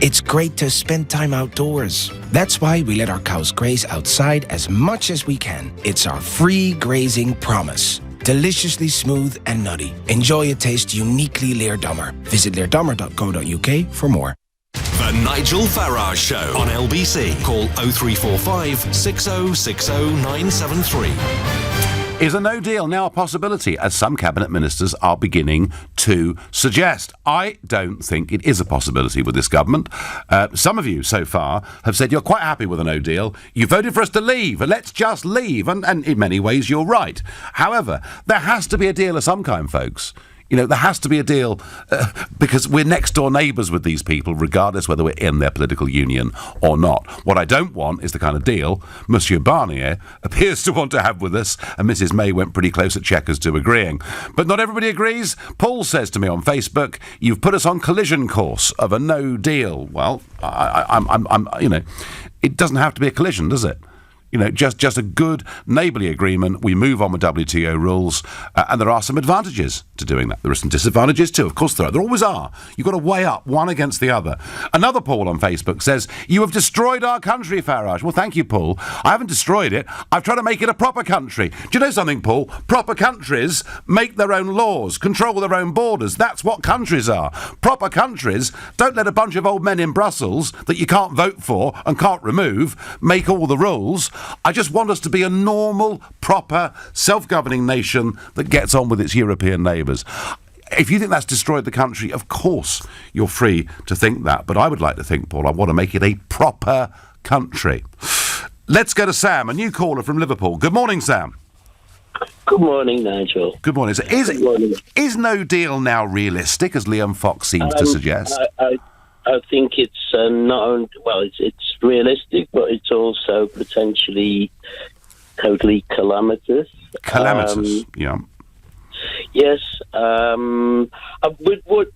It's great to spend time outdoors. That's why we let our cows graze outside as much as we can. It's our free grazing promise. Deliciously smooth and nutty. Enjoy a taste uniquely Leerdammer. Visit leerdammer.co.uk for more. The Nigel Farage Show on LBC. Call 0345 6060 973. Is a no deal now a possibility, as some cabinet ministers are beginning to suggest? I don't think it is a possibility with this government. Some of you so far have said you're quite happy with a no deal. You voted for us to leave, and let's just leave. And in many ways, you're right. However, there has to be a deal of some kind, folks. There has to be a deal because we're next door neighbours with these people, regardless whether we're in their political union or not. What I don't want is the kind of deal Monsieur Barnier appears to want to have with us, and Mrs May went pretty close at Chequers to agreeing. But not everybody agrees. Paul says to me on Facebook, "You've put us on collision course of a no deal." Well, it doesn't have to be a collision, does it? Just a good neighbourly agreement. We move on with WTO rules, and there are some advantages to doing that. There are some disadvantages too. Of course there are. There always are. You've got to weigh up one against the other. Another Paul on Facebook says, "You have destroyed our country, Farage." Well, thank you, Paul. I haven't destroyed it. I've tried to make it a proper country. Do you know something, Paul? Proper countries make their own laws, control their own borders. That's what countries are. Proper countries don't let a bunch of old men in Brussels that you can't vote for and can't remove make all the rules. I just want us to be a normal, proper, self-governing nation that gets on with its European neighbours. If you think that's destroyed the country, of course you're free to think that. But I would like to think, Paul, I want to make it a proper country. Let's go to Sam, a new caller from Liverpool. Good morning, Sam. Good morning, Nigel. Good morning. So is no deal now realistic, as Liam Fox seems to suggest? I think it's it's realistic, but it's also potentially totally calamitous. Calamitous, yeah. Yes. I was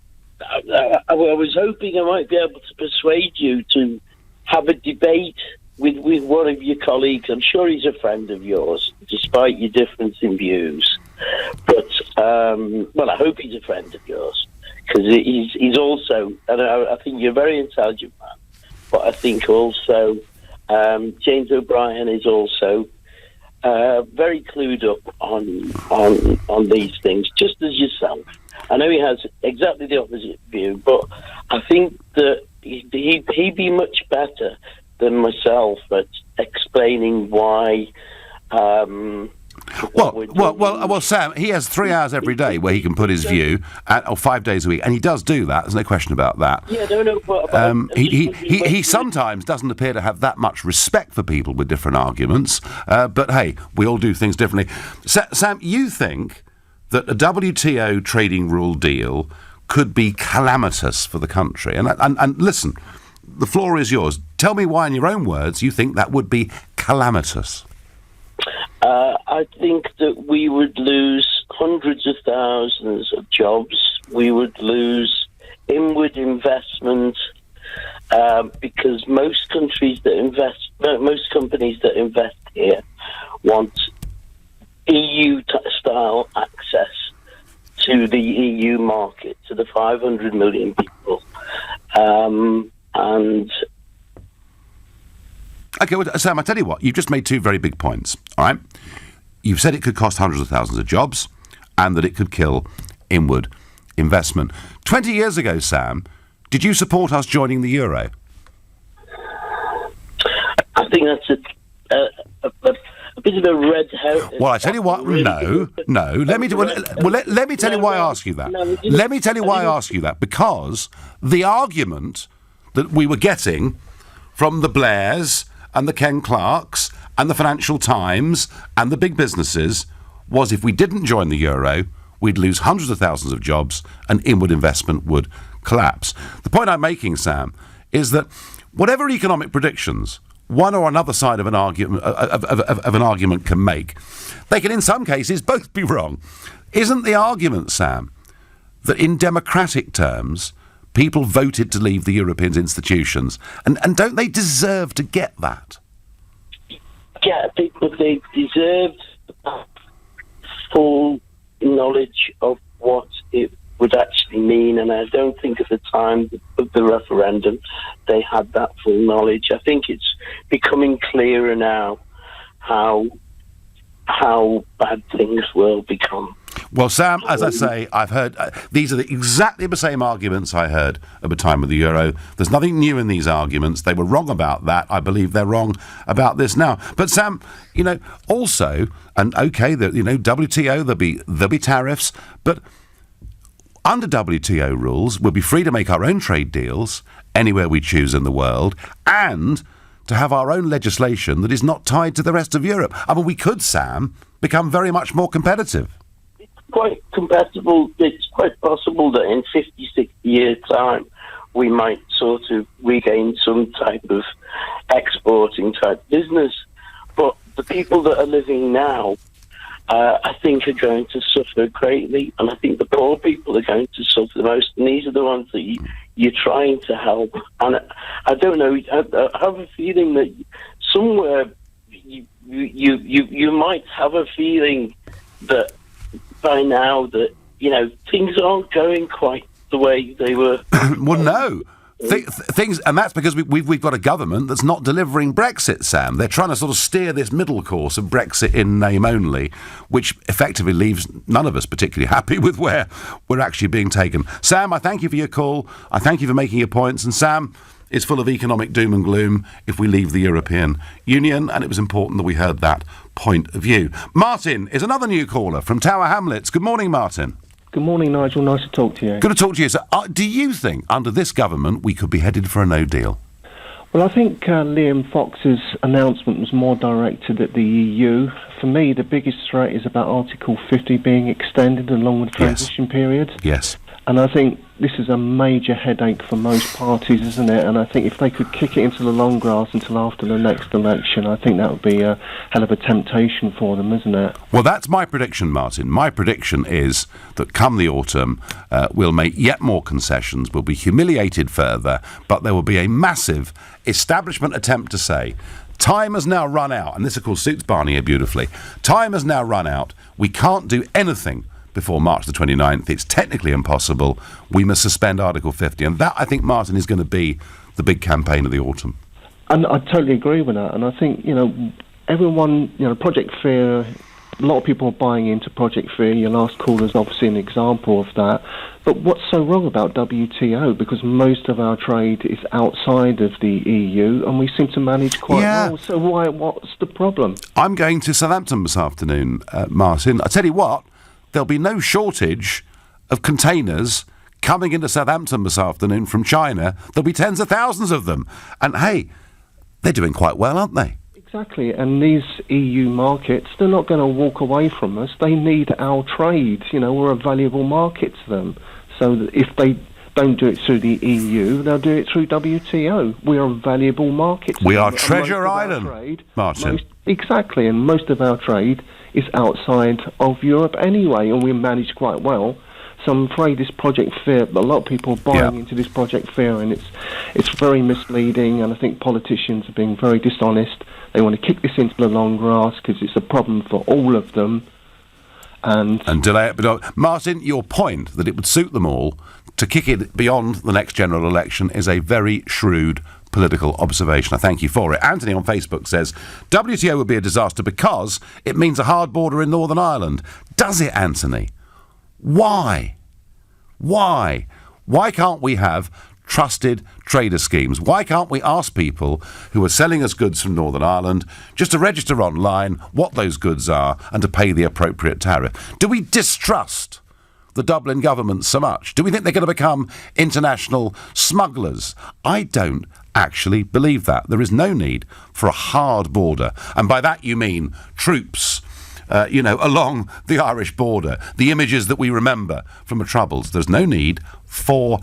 hoping I might be able to persuade you to have a debate with one of your colleagues. I'm sure he's a friend of yours, despite your difference in views. But, I hope he's a friend of yours. Because he's also, and I think you're a very intelligent man, but I think also James O'Brien is also very clued up on these things, just as yourself. I know he has exactly the opposite view, but I think that he'd be much better than myself at explaining why. Well, Sam, he has 3 hours every day where he can put his view, or 5 days a week, and he does do that. There's no question about that. Yeah, no. He sometimes doesn't appear to have that much respect for people with different arguments. But hey, we all do things differently. Sam, you think that a WTO trading rule deal could be calamitous for the country? And listen, the floor is yours. Tell me why, in your own words, you think that would be calamitous. I think that we would lose hundreds of thousands of jobs. We would lose inward investment because most companies that invest here want EU-style access to the EU market, to the 500 million people, OK, well, Sam, I tell you what, you've just made two very big points, all right? You've said it could cost hundreds of thousands of jobs and that it could kill inward investment. 20 years ago, Sam, did you support us joining the euro? I think that's a bit of a red herring. Well, I tell you what, no. Let me tell you why I ask you that. Let me tell you why I ask you that. Because the argument that we were getting from the Blairs and the Ken Clarks and the Financial Times and the big businesses was if we didn't join the euro, we'd lose hundreds of thousands of jobs and inward investment would collapse. The point I'm making, Sam, is that whatever economic predictions one or another side of an argument of an argument can make, they can in some cases both be wrong. Isn't the argument, Sam, that in democratic terms people voted to leave the European institutions, and don't they deserve to get that? Yeah, they deserve full knowledge of what it would actually mean, and I don't think at the time of the referendum they had that full knowledge. I think it's becoming clearer now how bad things will become. Well, Sam, as I say, I've heard these are exactly the same arguments I heard at the time of the euro. There's nothing new in these arguments. They were wrong about that. I believe they're wrong about this now. But Sam, also, and okay, WTO, there'll be tariffs, but under WTO rules, we'll be free to make our own trade deals anywhere we choose in the world, and to have our own legislation that is not tied to the rest of Europe. I mean, we could, Sam, become very much more competitive. quite compatible. It's quite possible that in 50, 60 years' time, we might sort of regain some type of exporting type business. But the people that are living now, I think, are going to suffer greatly, and I think the poor people are going to suffer the most, and these are the ones that you're trying to help. And I don't know, I have a feeling that somewhere you might have a feeling that by now that, you know, things aren't going quite the way they were. Well, no. Things, and that's because we've got a government that's not delivering Brexit, Sam. They're trying to sort of steer this middle course of Brexit in name only, which effectively leaves none of us particularly happy with where we're actually being taken. Sam, I thank you for your call. I thank you for making your points. And Sam is full of economic doom and gloom if we leave the European Union, and it was important that we heard that point of view. Martin is another new caller from Tower Hamlets. Good morning, Martin. Good morning, Nigel. Nice to talk to you. Good to talk to you. So, do you think, under this government, we could be headed for a no deal? Well, I think Liam Fox's announcement was more directed at the EU. For me, the biggest threat is about Article 50 being extended along with the transition period. Yes. And I think this is a major headache for most parties, isn't it? And I think if they could kick it into the long grass until after the next election, I think that would be a hell of a temptation for them, isn't it? Well, that's my prediction, Martin. My prediction is that come the autumn, we'll make yet more concessions, we'll be humiliated further, but there will be a massive establishment attempt to say, time has now run out, and this, of course, suits Barney here beautifully. Time has now run out. We can't do anything before March the 29th. It's technically impossible. We must suspend Article 50. And that, I think, Martin, is going to be the big campaign of the autumn. And I totally agree with that. And I think, you know, everyone, you know, Project Fear, a lot of people are buying into Project Fear. Your last caller is obviously an example of that. But what's so wrong about WTO? Because most of our trade is outside of the EU, and we seem to manage quite well. So what's the problem? I'm going to Southampton this afternoon, Martin. I tell you what, there'll be no shortage of containers coming into Southampton this afternoon from China. There'll be tens of thousands of them. And, hey, they're doing quite well, aren't they? Exactly. And these EU markets, they're not going to walk away from us. They need our trade. You know, we're a valuable market to them. So that if they don't do it through the EU, they'll do it through WTO. We are a valuable market. We are Treasure Island, Martin. Exactly. And most of our trade is outside of Europe anyway, and we manage quite well. So I'm afraid this Project Fear, a lot of people are buying into this Project Fear, and it's very misleading, and I think politicians are being very dishonest. They want to kick this into the long grass because it's a problem for all of them. And delay it. But Martin, your point that it would suit them all to kick it beyond the next general election is a very shrewd political observation. I thank you for it. Anthony on Facebook says, WTO would be a disaster because it means a hard border in Northern Ireland. Does it, Anthony? Why? Why can't we have trusted trader schemes? Why can't we ask people who are selling us goods from Northern Ireland just to register online what those goods are and to pay the appropriate tariff? Do we distrust the Dublin government so much? Do we think they're going to become international smugglers? I don't actually believe that. There is no need for a hard border. And by that you mean troops, along the Irish border. The images that we remember from the Troubles. There's no need for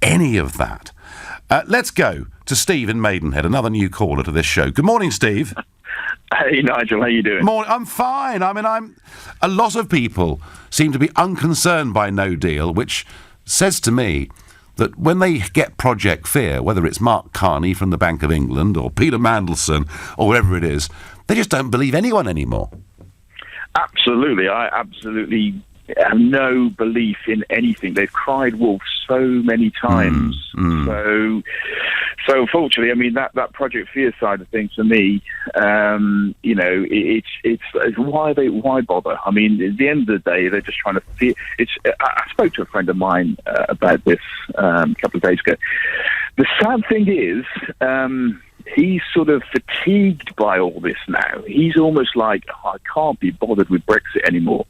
any of that. Let's go to Steve in Maidenhead, another new caller to this show. Good morning, Steve. Hey, Nigel, how you doing? Morning. I'm fine. I mean, a lot of people seem to be unconcerned by no deal, which says to me that when they get Project Fear, whether it's Mark Carney from the Bank of England or Peter Mandelson or whatever it is, they just don't believe anyone anymore. Absolutely. I absolutely have no belief in anything. They've cried wolf so many times. So unfortunately, I mean, that Project Fear side of things for me, it's why bother? I mean, at the end of the day, they're just trying to fear. I spoke to a friend of mine about this a couple of days ago. The sad thing is, he's sort of fatigued by all this now. He's almost like, I can't be bothered with Brexit anymore.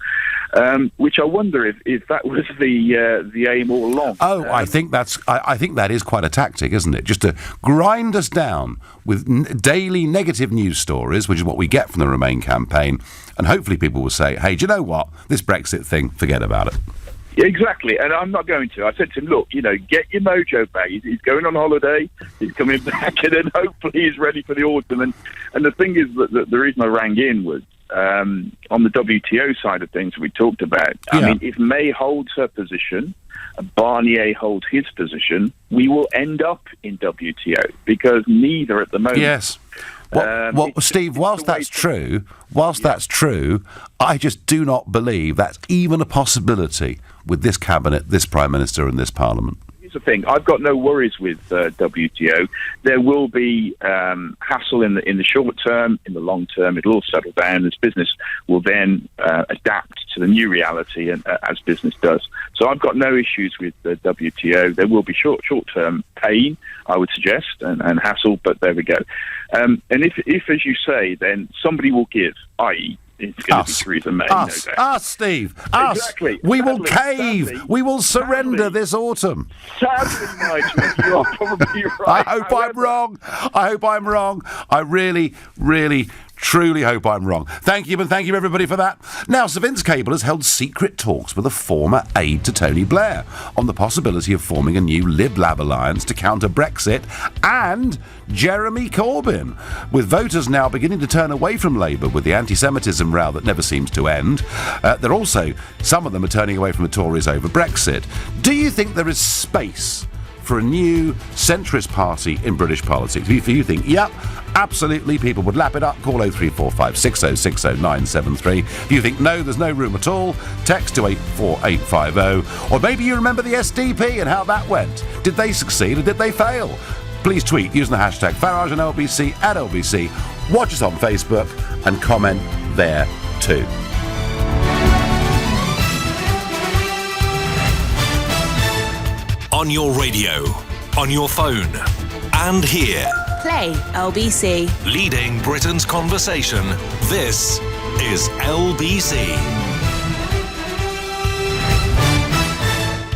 Which I wonder if that was the aim all along. I think that is quite a tactic, isn't it? Just to grind us down with daily negative news stories, which is what we get from the Remain campaign, and hopefully people will say, hey, do you know what? This Brexit thing, forget about it. Exactly, and I'm not going to. I said to him, look, get your mojo back. He's going on holiday, he's coming back, and then hopefully he's ready for the autumn. And the thing is that the reason I rang in was on the WTO side of things we talked about. I mean, if May holds her position, Barnier holds his position, we will end up in WTO, because neither at the moment... Yes. Steve, whilst that's true, I just do not believe that's even a possibility with this cabinet, this Prime Minister and this Parliament. Here's the thing, I've got no worries with WTO. There will be hassle in the short term. In the long term, it'll all settle down. This business will then adapt to the new reality, and as business does. So I've got no issues with the WTO. There will be short-term pain, I would suggest, and hassle, but there we go. And if, as you say, then somebody will give, i.e., it's going to be Theresa May, no doubt. Us, Steve. Us. Exactly. We will cave. Sadly, we will surrender this autumn. Sadly, Nigel, you're probably right. I hope I'm wrong. I really, really, truly hope I'm wrong. Thank you, and thank you, everybody, for that. Now, Sir Vince Cable has held secret talks with a former aide to Tony Blair on the possibility of forming a new Lib-Lab alliance to counter Brexit and Jeremy Corbyn, with voters now beginning to turn away from Labour with the anti-Semitism row that never seems to end. Some of them are turning away from the Tories over Brexit. Do you think there is space for a new centrist party in British politics? If you think, yep, absolutely, people would lap it up, call 0345 6060 973. If you think, no, there's no room at all, text to 84850. Or maybe you remember the SDP and how that went. Did they succeed or did they fail? Please tweet using the hashtag Farage and LBC at LBC. Watch us on Facebook and comment there too. On your radio, on your phone, and here. Play LBC. Leading Britain's conversation. This is LBC.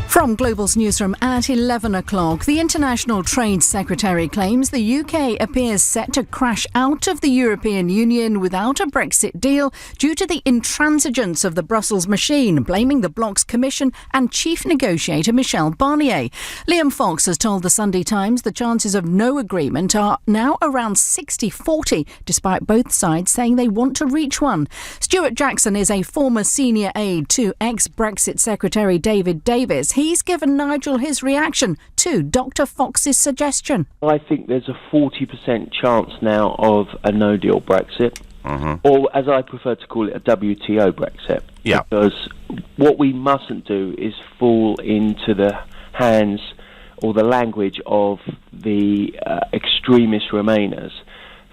From Global's newsroom at 11 o'clock, the International Trade Secretary claims the UK appears set to crash out of the European Union without a Brexit deal due to the intransigence of the Brussels machine, blaming the bloc's Commission and Chief Negotiator Michel Barnier. Liam Fox has told the Sunday Times the chances of no agreement are now around 60-40, despite both sides saying they want to reach one. Stuart Jackson is a former senior aide to ex-Brexit Secretary David Davis. He's given Nigel his reaction to Dr. Fox's suggestion. I think there's a 40% chance now of a no-deal Brexit, or as I prefer to call it, a WTO Brexit. Yeah. Because what we mustn't do is fall into the hands or the language of the extremist Remainers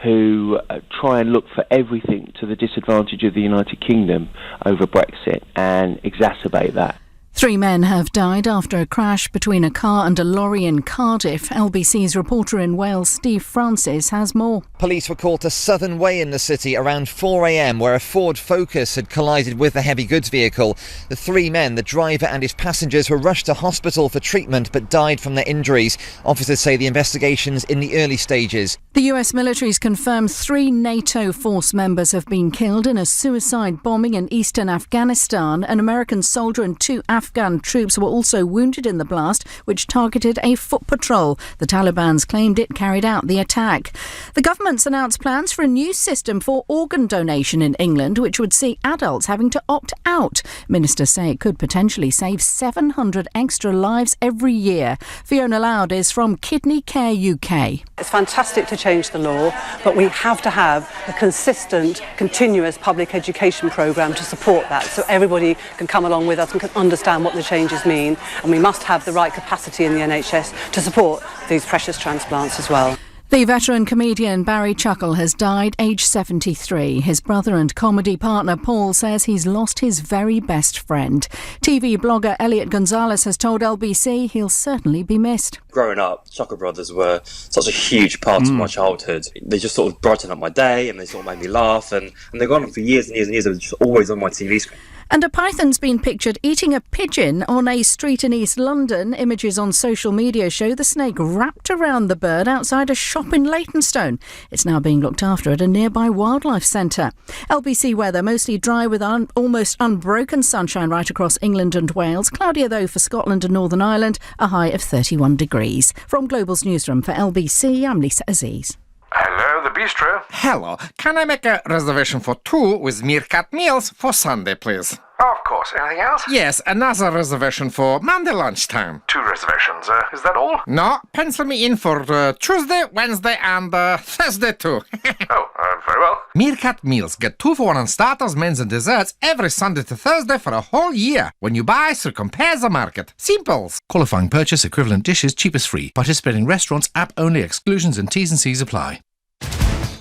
who try and look for everything to the disadvantage of the United Kingdom over Brexit and exacerbate that. 3 men have died after a crash between a car and a lorry in Cardiff. LBC's reporter in Wales, Steve Francis, has more. Police were called to Southern Way in the city around 4 a.m, where a Ford Focus had collided with the heavy goods vehicle. The 3 men, the driver and his passengers, were rushed to hospital for treatment but died from their injuries. Officers say the investigation's in the early stages. The US military's confirmed 3 NATO force members have been killed in a suicide bombing in eastern Afghanistan. An American soldier and 2 Afghan troops were also wounded in the blast, which targeted a foot patrol. The Taliban's claimed it carried out the attack. The government's announced plans for a new system for organ donation in England, which would see adults having to opt out. Ministers say it could potentially save 700 extra lives every year. Fiona Loud is from Kidney Care UK. It's fantastic to change the law, but we have to have a consistent, continuous public education programme to support that, so everybody can come along with us and can understand what the changes mean, and we must have the right capacity in the NHS to support these precious transplants as well. The veteran comedian Barry Chuckle has died aged 73. His brother and comedy partner Paul says he's lost his very best friend. TV blogger Elliot Gonzalez has told LBC he'll certainly be missed. Growing up, Chuckle Brothers were such a huge part of my childhood. They just sort of brightened up my day and they sort of made me laugh. And they've gone on for years and years and years. They were just always on my TV screen. And a python's been pictured eating a pigeon on a street in East London. Images on social media show the snake wrapped around the bird outside a shop in Leytonstone. It's now being looked after at a nearby wildlife centre. LBC weather, mostly dry with almost unbroken sunshine right across England and Wales. Cloudier though for Scotland and Northern Ireland, a high of 31 degrees. From Global's newsroom for LBC, I'm Lisa Aziz. Hello, the bistro. Hello, can I make a reservation for 2 with meerkat meals for Sunday, please? Oh, of course. Anything else? Yes, another reservation for Monday lunchtime. 2 reservations. Is that all? No, pencil me in for Tuesday, Wednesday and Thursday too. Very well. Meerkat meals. Get 2 for 1 on starters, mains and desserts every Sunday to Thursday for a whole year. When you buy, so compare the market. Simples. Qualifying purchase, equivalent dishes, cheapest free. Participating restaurants, app only. Exclusions and T's and C's apply.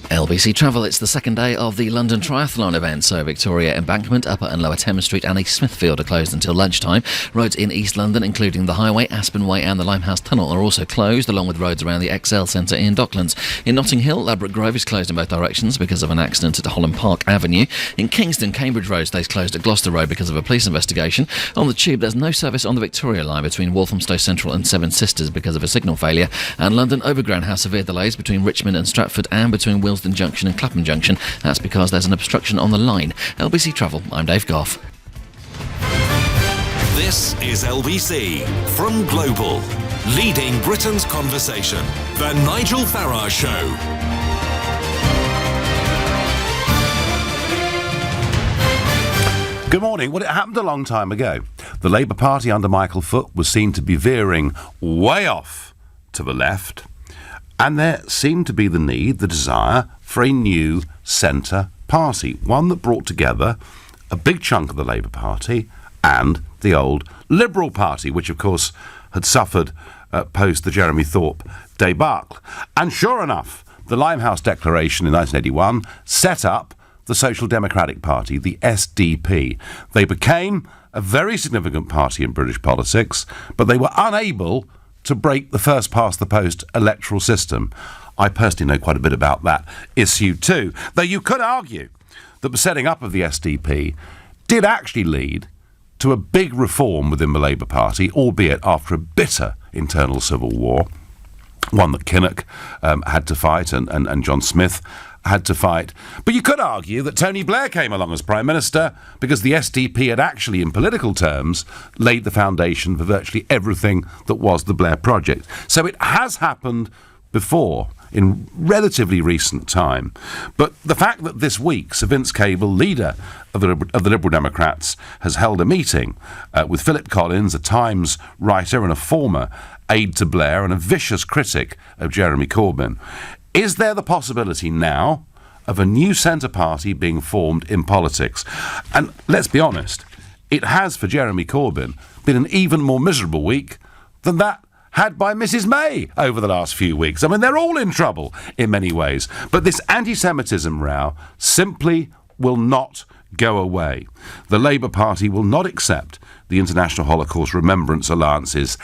LBC Travel, it's the second day of the London Triathlon event, so Victoria Embankment, Upper and Lower Thames Street and East Smithfield are closed until lunchtime. Roads in East London, including the Highway, Aspen Way and the Limehouse Tunnel, are also closed, along with roads around the Excel Centre in Docklands. In Notting Hill, Ladbroke Grove is closed in both directions because of an accident at Holland Park Avenue. In Kingston, Cambridge Road stays closed at Gloucester Road because of a police investigation. On the Tube, there's no service on the Victoria line between Walthamstow Central and Seven Sisters because of a signal failure. And London Overground has severe delays between Richmond and Stratford and between Willesden Junction and Clapham Junction. That's because there's an obstruction on the line. LBC Travel, I'm Dave Goff. This is LBC from Global, leading Britain's conversation. The Nigel Farage Show. Good morning. Well, it happened a long time ago. The Labour Party under Michael Foot was seen to be veering way off to the left, and there seemed to be the desire for a new centre party, one that brought together a big chunk of the Labour Party and the old Liberal Party, which, of course, had suffered post the Jeremy Thorpe debacle. And sure enough, the Limehouse Declaration in 1981 set up the Social Democratic Party, the SDP. They became a very significant party in British politics, but they were unable to break the first-past-the-post electoral system. I personally know quite a bit about that issue too, though you could argue that the setting up of the SDP did actually lead to a big reform within the Labour Party, albeit after a bitter internal civil war, one that Kinnock had to fight and John Smith had to fight. But you could argue that Tony Blair came along as Prime Minister because the SDP had actually, in political terms, laid the foundation for virtually everything that was the Blair project. So it has happened before in relatively recent time. But the fact that this week Sir Vince Cable, leader of the Liberal Democrats, has held a meeting with Philip Collins, a Times writer and a former aide to Blair and a vicious critic of Jeremy Corbyn, is there the possibility now of a new centre party being formed in politics? And let's be honest, it has for Jeremy Corbyn been an even more miserable week than that had by Mrs May over the last few weeks. I mean, they're all in trouble in many ways. But this anti-Semitism row simply will not go away. The Labour Party will not accept the International Holocaust Remembrance Alliance's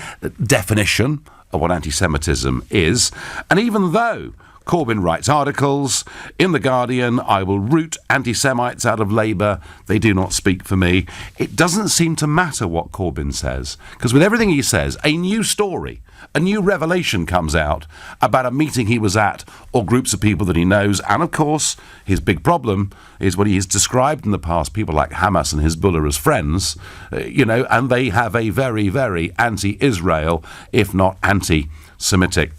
definition of what anti-Semitism is. And even though Corbyn writes articles in The Guardian, I will root anti-Semites out of Labour, they do not speak for me, it doesn't seem to matter what Corbyn says, because with everything he says, a new story, a new revelation comes out about a meeting he was at or groups of people that he knows. And of course, his big problem is what he has described in the past, people like Hamas and Hezbollah as friends, and they have a very, very anti-Israel, if not anti-Semitic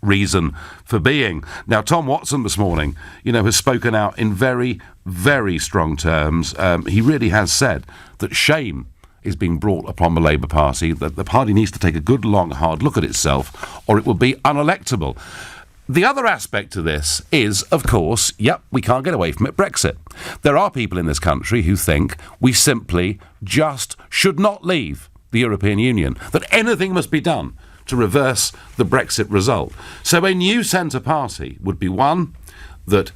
reason for being. Now, Tom Watson this morning, has spoken out in very, very strong terms. He really has said that shame is being brought upon the Labour Party, that the party needs to take a good, long, hard look at itself, or it will be unelectable. The other aspect to this is, of course, we can't get away from it, Brexit. There are people in this country who think we simply just should not leave the European Union, that anything must be done to reverse the Brexit result. So a new centre party would be one that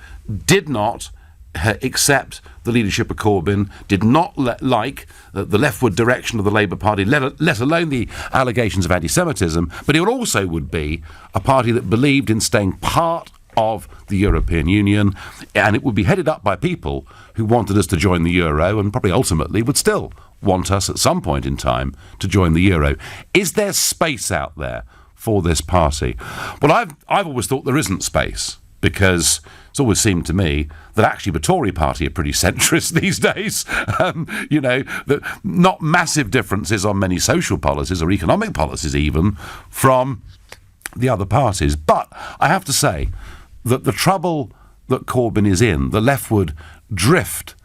did not accept the leadership of Corbyn, did not like the leftward direction of the Labour Party, let alone the allegations of anti-Semitism, but it also would be a party that believed in staying part of the European Union, and it would be headed up by people who wanted us to join the Euro and probably ultimately would still want us at some point in time to join the Euro. Is there space out there for this party? Well, I've always thought there isn't space, because it's always seemed to me that actually the Tory party are pretty centrist these days. That not massive differences on many social policies or economic policies even from the other parties. But I have to say that the trouble that Corbyn is in, the leftward drift,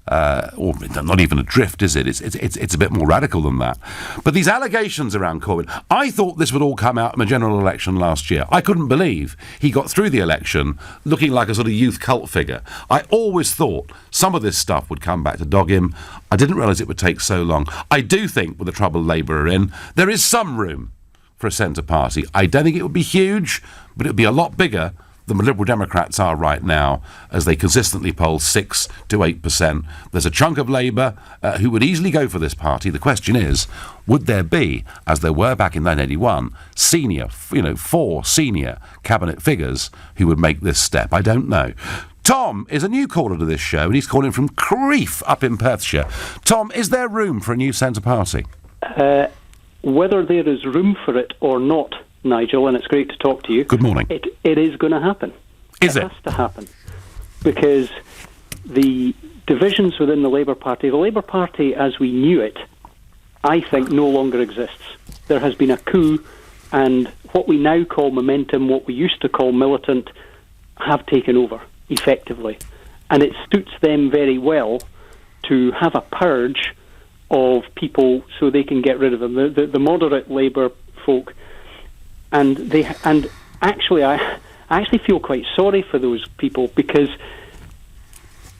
or not even a drift, is it? It's a bit more radical than that. But these allegations around Corbyn, I thought this would all come out in a general election last year. I couldn't believe he got through the election looking like a sort of youth cult figure. I always thought some of this stuff would come back to dog him. I didn't realise it would take so long. I do think, with the trouble Labour are in, there is some room for a centre party. I don't think it would be huge, but it would be a lot bigger than the Liberal Democrats are right now, as they consistently poll 6 to 8%. There's a chunk of Labour who would easily go for this party. The question is, would there be, as there were back in 1981, 4 senior cabinet figures who would make this step? I don't know. Tom is a new caller to this show, and he's calling from Crieff up in Perthshire. Tom, is there room for a new centre party? Whether there is room for it or not, Nigel, and it's great to talk to you. Good morning. It is going to happen. It has to happen. Because the divisions within the Labour Party as we knew it, I think no longer exists. There has been a coup, and what we now call momentum, what we used to call militant, have taken over, effectively. And it suits them very well to have a purge of people so they can get rid of them. The moderate Labour folk, and actually I actually feel quite sorry for those people, because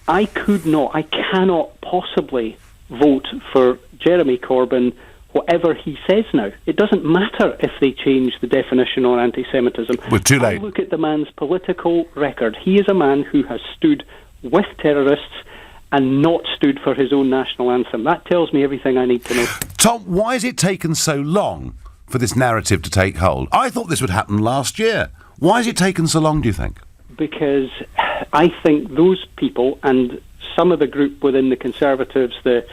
I cannot possibly vote for Jeremy Corbyn, whatever he says now. It doesn't matter if they change the definition on anti-Semitism. We're too late. I look at the man's political record. He is a man who has stood with terrorists and not stood for his own national anthem. That tells me everything I need to know. Tom, why has it taken so long for this narrative to take hold? I thought this would happen last year. Why has it taken so long, do you think? Because I think those people, and some of the group within the Conservatives, the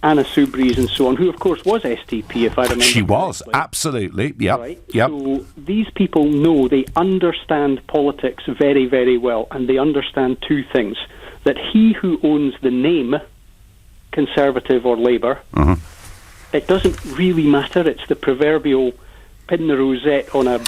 Anna Soubry's and so on, who of course was STP, if I remember. She was, absolutely. Yep. Right. Yep. So these people know, they understand politics very, very well, and they understand two things. That he who owns the name Conservative or Labour, it doesn't really matter. It's the proverbial pin the rosette on a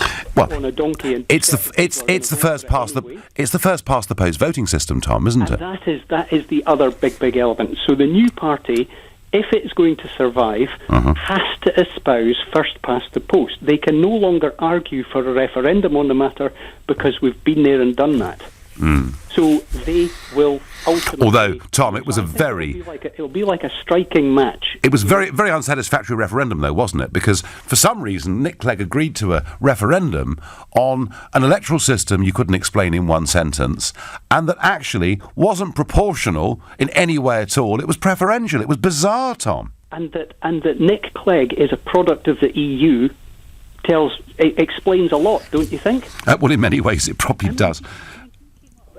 donkey. And it's the first past the post voting system, Tom, isn't it? That is the other big element. So the new party, if it's going to survive, has to espouse first past the post. They can no longer argue for a referendum on the matter, because we've been there and done that. So they will ultimately... Although, Tom, it was it'll be like a striking match. It was very, very unsatisfactory referendum, though, wasn't it? Because for some reason, Nick Clegg agreed to a referendum on an electoral system you couldn't explain in one sentence, and that actually wasn't proportional in any way at all. It was preferential. It was bizarre, Tom. And that Nick Clegg is a product of the EU explains a lot, don't you think? Well, in many ways, it probably does.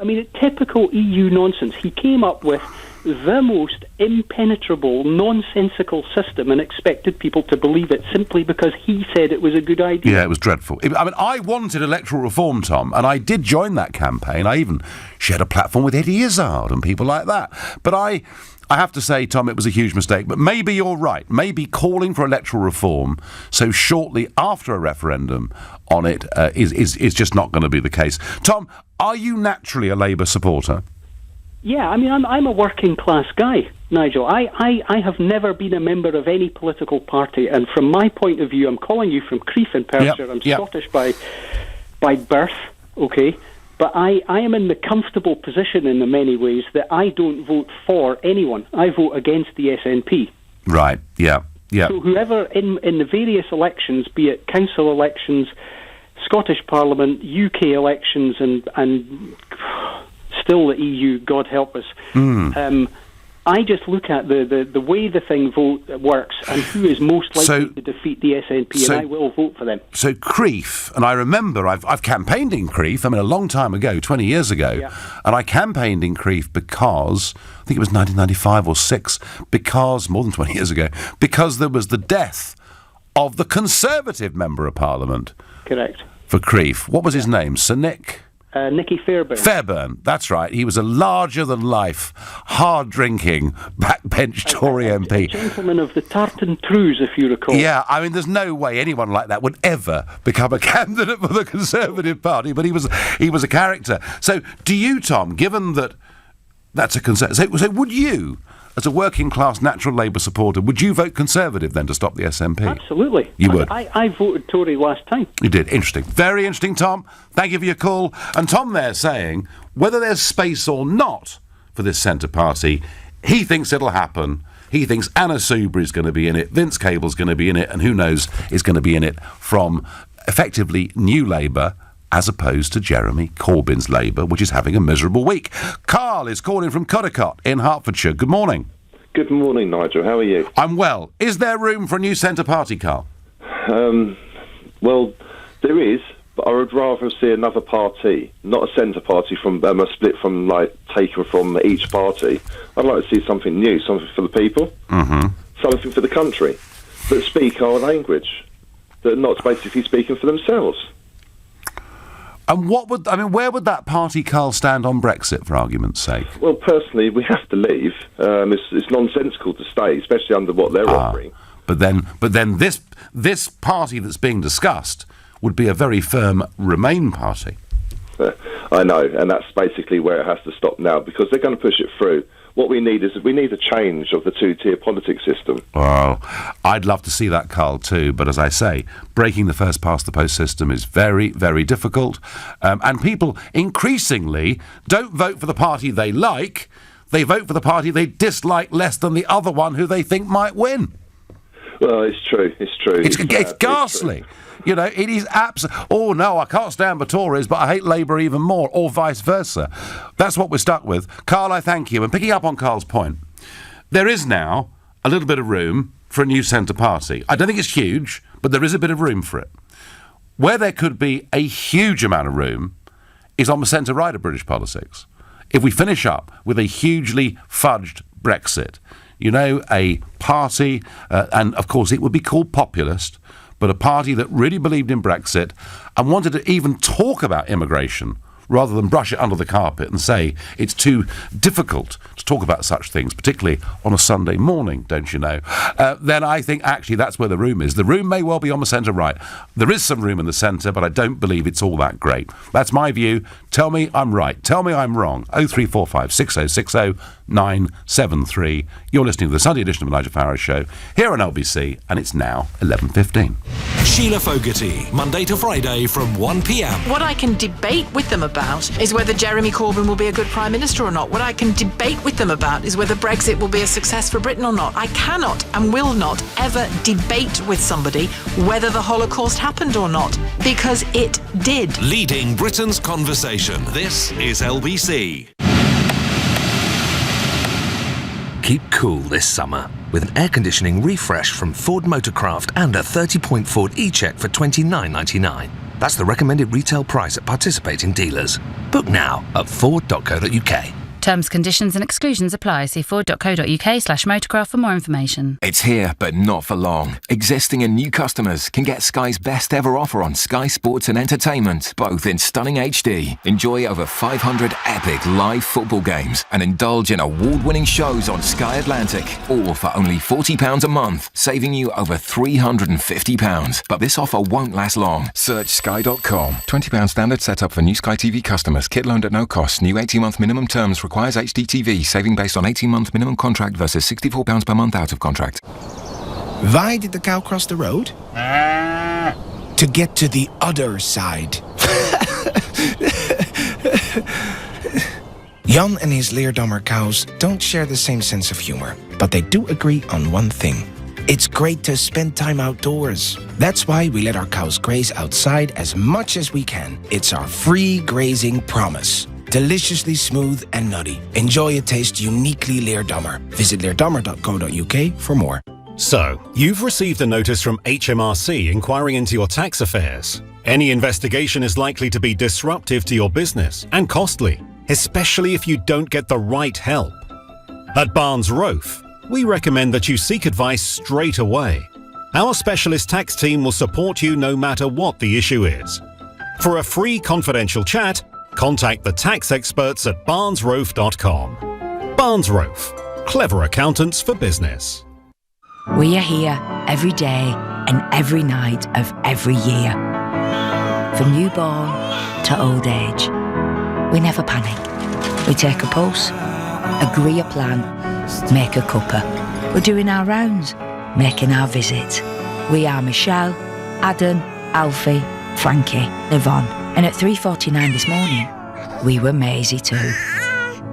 I mean, typical EU nonsense. He came up with the most impenetrable, nonsensical system and expected people to believe it simply because he said it was a good idea. Yeah, it was dreadful. I mean, I wanted electoral reform, Tom, and I did join that campaign. I even shared a platform with Eddie Izzard and people like that. But I have to say, Tom, it was a huge mistake. But maybe you're right. Maybe calling for electoral reform so shortly after a referendum on it is just not going to be the case. Tom, are you naturally a Labour supporter? Yeah, I mean, I'm a working class guy, Nigel. I have never been a member of any political party, and from my point of view, I'm calling you from Crieff in Perthshire. I'm Scottish by birth, okay? But I am in the comfortable position in many ways that I don't vote for anyone. I vote against the SNP. Right, yeah. Yeah. So whoever in the various elections, be it council elections, Scottish Parliament, UK elections, and still the EU, God help us. I just look at the way the thing works and who is most likely to defeat the SNP, and I will vote for them. So Crieff, and I remember I've campaigned in Crieff, a long time ago, 20 years ago, and I campaigned in Crieff because, I think it was 1995 or 6, because, more than 20 years ago, because there was the death of the Conservative Member of Parliament. Correct. For Crieff. What was his name? Sir Nick? Nicky Fairbairn. Fairbairn, that's right. He was a larger-than-life, hard-drinking, backbench Tory MP. A gentleman of the tartan trews, if you recall. Yeah, there's no way anyone like that would ever become a candidate for the Conservative Party, but he was a character. So, do you, Tom, given that that's a Conservative... So would you, as a working-class Natural Labour supporter, would you vote Conservative, then, to stop the SNP? Absolutely. You would? I voted Tory last time. You did. Interesting. Very interesting, Tom. Thank you for your call. And Tom there saying, whether there's space or not for this centre party, he thinks it'll happen. He thinks Anna Soubry's going to be in it, Vince Cable's going to be in it, and who knows is going to be in it from, effectively, New Labour, as opposed to Jeremy Corbyn's Labour, which is having a miserable week. Carl is calling from Cudicot in Hertfordshire. Good morning. Good morning, Nigel. How are you? I'm well. Is there room for a new centre party, Carl? Well, there is, but I would rather see another party, not a centre party from a split from, taken from each party. I'd like to see something new, something for the people, something for the country, that speak our language, that are not basically speaking for themselves. And where would that party, Carl, stand on Brexit, for argument's sake? Well, personally, we have to leave. It's nonsensical to stay, especially under what they're offering. But then this party that's being discussed would be a very firm Remain party. I know, and that's basically where it has to stop now, because they're going to push it through. What we need is a change of the two-tier politics system. Well, I'd love to see that, Carl, too. But as I say, breaking the first-past-the-post system is very, very difficult. And people increasingly don't vote for the party they like. They vote for the party they dislike less than the other one who they think might win. Well, it's true. It's true. It's ghastly. It's true. You know, it is oh, no, I can't stand the Tories, but I hate Labour even more, or vice versa. That's what we're stuck with. Carl, I thank you. And picking up on Carl's point, there is now a little bit of room for a new centre party. I don't think it's huge, but there is a bit of room for it. Where there could be a huge amount of room is on the centre-right of British politics. If we finish up with a hugely fudged Brexit, you know, a party, and of course it would be called populist, but a party that really believed in Brexit and wanted to even talk about immigration rather than brush it under the carpet and say it's too difficult to talk about such things, particularly on a Sunday morning, don't you know, then I think actually that's where the room is. The room may well be on the centre-right. There is some room in the centre, but I don't believe it's all that great. That's my view. Tell me I'm right. Tell me I'm wrong. 0345 6060 973. You're listening to the Sunday edition of the Nigel Farage Show here on LBC, and it's now 11:15. Sheila Fogarty, Monday to Friday from 1 p.m. What I can debate with them about is whether Jeremy Corbyn will be a good Prime Minister or not. What I can debate with them about is whether Brexit will be a success for Britain or not. I cannot and will not ever debate with somebody whether the Holocaust happened or not, because it did. Leading Britain's conversation. This is LBC. Keep cool this summer with an air conditioning refresh from Ford Motorcraft and a 30-point Ford e-check for $29.99. That's the recommended retail price at participating dealers. Book now at ford.co.uk. Terms, conditions and exclusions apply. See ford.co.uk/motorcraft for more information. It's here, but not for long. Existing and new customers can get Sky's best ever offer on Sky Sports and Entertainment, both in stunning HD. Enjoy over 500 epic live football games and indulge in award-winning shows on Sky Atlantic, all for only £40 a month, saving you over £350. But this offer won't last long. Search sky.com. £20 standard setup for new Sky TV customers. Kit loaned at no cost. New 18-month minimum terms requires HDTV. Saving based on 18-month minimum contract versus £64 per month out of contract. Why did the cow cross the road? To get to the other side. Jan and his Leerdammer cows don't share the same sense of humor, but they do agree on one thing. It's great to spend time outdoors. That's why we let our cows graze outside as much as we can. It's our free grazing promise. Deliciously smooth and nutty. Enjoy a taste uniquely Leerdammer. Visit leerdammer.co.uk for more. So, you've received a notice from HMRC inquiring into your tax affairs. Any investigation is likely to be disruptive to your business and costly, especially if you don't get the right help. At Barnes Rofe, we recommend that you seek advice straight away. Our specialist tax team will support you no matter what the issue is. For a free confidential chat, contact the tax experts at barnesrofe.com. Barnes Rofe, clever accountants for business. We are here every day and every night of every year. From newborn to old age. We never panic. We take a pulse, agree a plan, make a cuppa. We're doing our rounds, making our visits. We are Michelle, Adam, Alfie, Frankie, Yvonne. And at 3:49 this morning, we were Maisie too.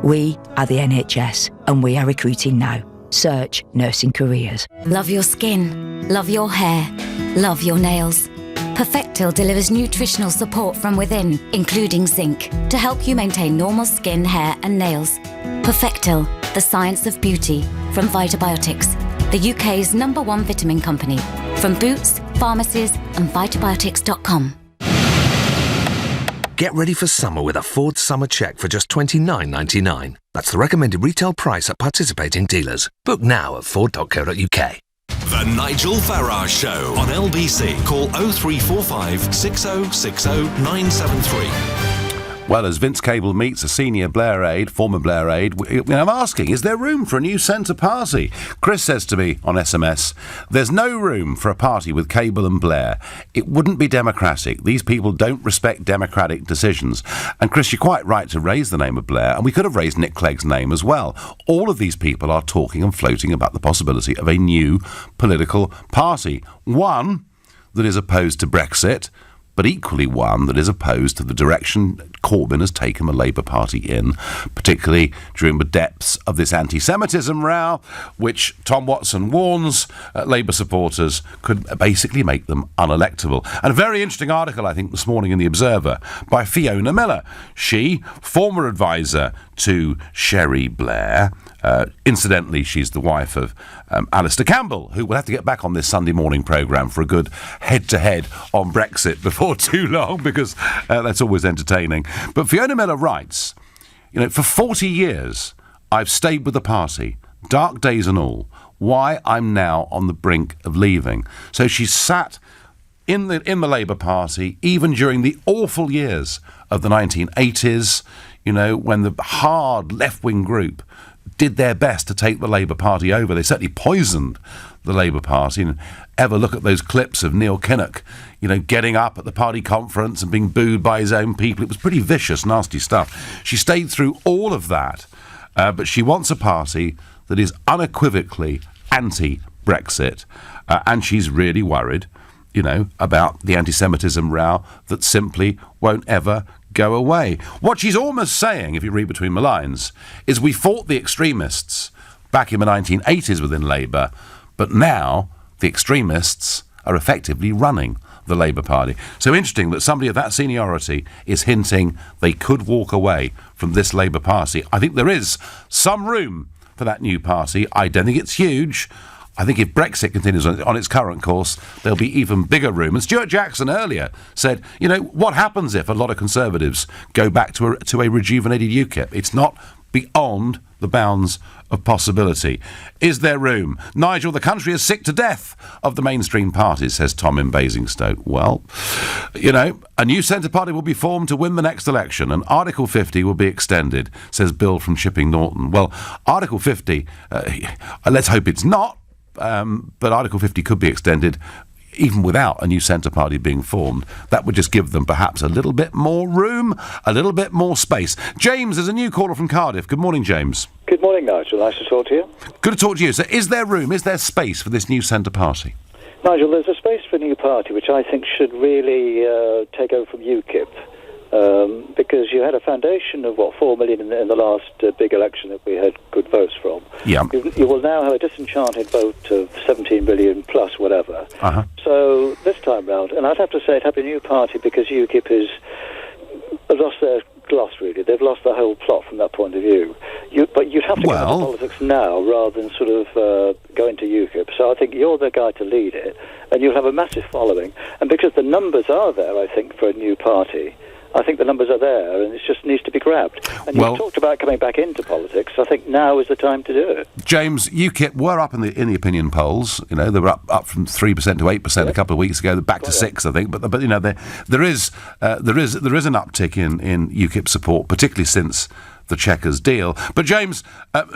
We are the NHS and we are recruiting now. Search nursing careers. Love your skin, love your hair, love your nails. Perfectil delivers nutritional support from within, including zinc, to help you maintain normal skin, hair and nails. Perfectil, the science of beauty, from Vitabiotics, the UK's #1 vitamin company. From Boots, pharmacies and vitabiotics.com. Get ready for summer with a Ford summer check for just $29.99. That's the recommended retail price at participating dealers. Book now at ford.co.uk. The Nigel Farage Show on LBC. Call 0345 6060 973. Well, as Vince Cable meets a senior Blair aide, former Blair aide, I'm asking, is there room for a new centre party? Chris says to me on SMS, there's no room for a party with Cable and Blair. It wouldn't be democratic. These people don't respect democratic decisions. And Chris, you're quite right to raise the name of Blair, and we could have raised Nick Clegg's name as well. All of these people are talking and floating about the possibility of a new political party. One that is opposed to Brexit, but equally one that is opposed to the direction Corbyn has taken the Labour Party in, particularly during the depths of this anti-Semitism row, which Tom Watson warns Labour supporters could basically make them unelectable. And a very interesting article, I think, this morning in The Observer by Fiona Miller. She, former advisor to Sherry Blair, incidentally, she's the wife of Alistair Campbell, who will have to get back on this Sunday morning programme for a good head-to-head on Brexit before too long, because that's always entertaining. But Fiona Miller writes, for 40 years, I've stayed with the party, dark days and all, why I'm now on the brink of leaving. So she sat in the Labour Party, even during the awful years of the 1980s, when the hard left-wing group did their best to take the Labour Party over. They certainly poisoned the Labour Party. And ever look at those clips of Neil Kinnock, getting up at the party conference and being booed by his own people. It was pretty vicious, nasty stuff. She stayed through all of that, but she wants a party that is unequivocally anti-Brexit, and she's really worried, about the anti-Semitism row that simply won't ever go away. What she's almost saying, if you read between the lines, is we fought the extremists back in the 1980s within Labour, but now the extremists are effectively running the Labour Party. So interesting that somebody of that seniority is hinting they could walk away from this Labour Party. I think there is some room for that new party. I don't think it's huge. I think if Brexit continues on its current course, there'll be even bigger room. And Stuart Jackson earlier said, what happens if a lot of Conservatives go back to a rejuvenated UKIP? It's not beyond the bounds of possibility. Is there room? Nigel, the country is sick to death of the mainstream parties, says Tom in Basingstoke. Well, a new centre party will be formed to win the next election, and Article 50 will be extended, says Bill from Chipping Norton. Well, Article 50, let's hope it's not, but Article 50 could be extended even without a new centre party being formed. That would just give them perhaps a little bit more room, a little bit more space. James is a new caller from Cardiff. Good morning, James. Good morning, Nigel. Nice to talk to you. Good to talk to you. So is there room, is there space for this new centre party? Nigel, there's a space for a new party which I think should really take over from UKIP. because you had a foundation of, 4 million in the last big election that we had good votes from. Yeah. You will now have a disenchanted vote of 17 billion plus whatever. Uh-huh. So this time round, and I'd have to say it had a new party because UKIP has lost their gloss, really. They've lost the whole plot from that point of view. But you'd have to go into politics now rather than sort of go into UKIP. So I think you're the guy to lead it, and you'll have a massive following. And because the numbers are there, I think, for a new party, I think the numbers are there, and it just needs to be grabbed. And you talked about coming back into politics. I think now is the time to do it. James, UKIP were up in the opinion polls. You know, they were up from 3% to 8% a couple of weeks ago. They're back to 6%, I think. But you know, there is an uptick in UKIP support, particularly since the Chequers deal. But James,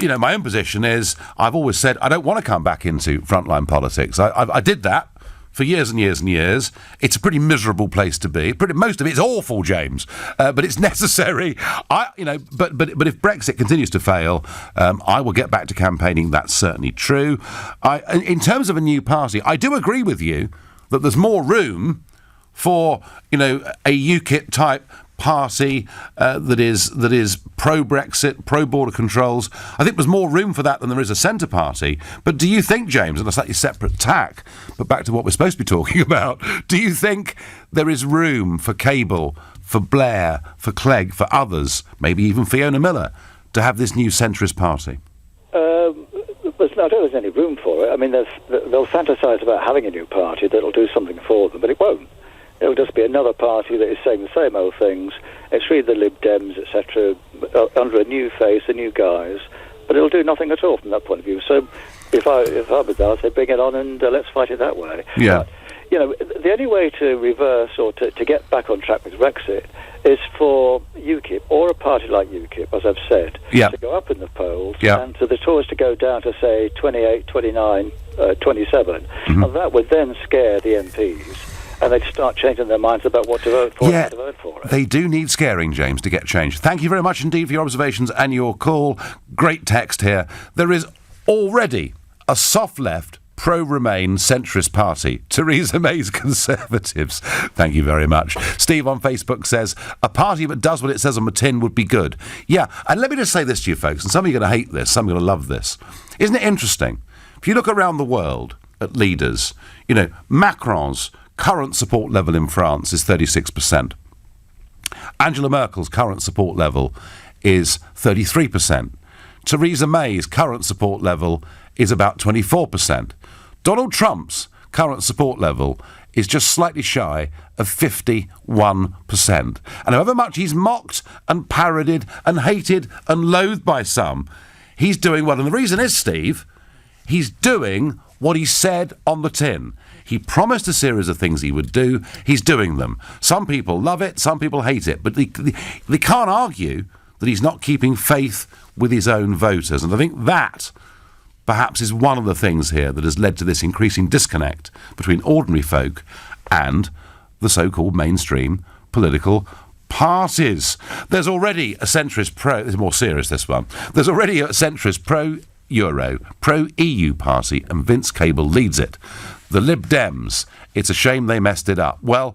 you know, my own position is I've always said I don't want to come back into frontline politics. I did that for years and years and years. It's a pretty miserable place to be. Most of it's awful, James, but it's necessary. But if Brexit continues to fail, I will get back to campaigning. That's certainly true. In terms of a new party, I do agree with you that there's more room for, you know, a UKIP type party that is pro-Brexit, pro-border controls. I think there's more room for that than there is a centre party. But do you think, James, on a slightly separate tack, but back to what we're supposed to be talking about, do you think there is room for Cable, for Blair, for Clegg, for others, maybe even Fiona Miller, to have this new centrist party? I don't think there's any room for it. I mean, they'll fantasise about having a new party that'll do something for them, but it won't. It'll just be another party that is saying the same old things. It's really the Lib Dems, etc., under a new face, a new guise, but it'll do nothing at all from that point of view. So if I was there, I'd say bring it on and let's fight it that way. Yeah. But, you know, the only way to reverse or to get back on track with Brexit is for UKIP or a party like UKIP, as I've said, to go up in the polls and for the Tories to go down to, say, 28, 29, 27. And that would then scare the MPs. And they'd start changing their minds about what to vote for and how to vote for it. They do need scaring, James, to get change. Thank you very much indeed for your observations and your call. Great text here. There is already a soft left, pro-Remain centrist party, Theresa May's Conservatives. Thank you very much. Steve on Facebook says, a party that does what it says on the tin would be good. Yeah, and let me just say this to you folks, and some of you are going to hate this, some are going to love this. Isn't it interesting? If you look around the world at leaders, you know, Macron's current support level in France is 36%. Angela Merkel's current support level is 33%. Theresa May's current support level is about 24%. Donald Trump's current support level is just slightly shy of 51%. And however much he's mocked and parodied and hated and loathed by some, he's doing well. And the reason is, Steve, he's doing what he said on the tin. He promised a series of things he would do. He's doing them. Some people love it, some people hate it. But they can't argue that he's not keeping faith with his own voters. And I think that, perhaps, is one of the things here that has led to this increasing disconnect between ordinary folk and the so-called mainstream political parties. There's already a centrist this is more serious, this one. There's already a centrist pro-Euro, pro-EU party, and Vince Cable leads it. The Lib Dems, it's a shame they messed it up. Well,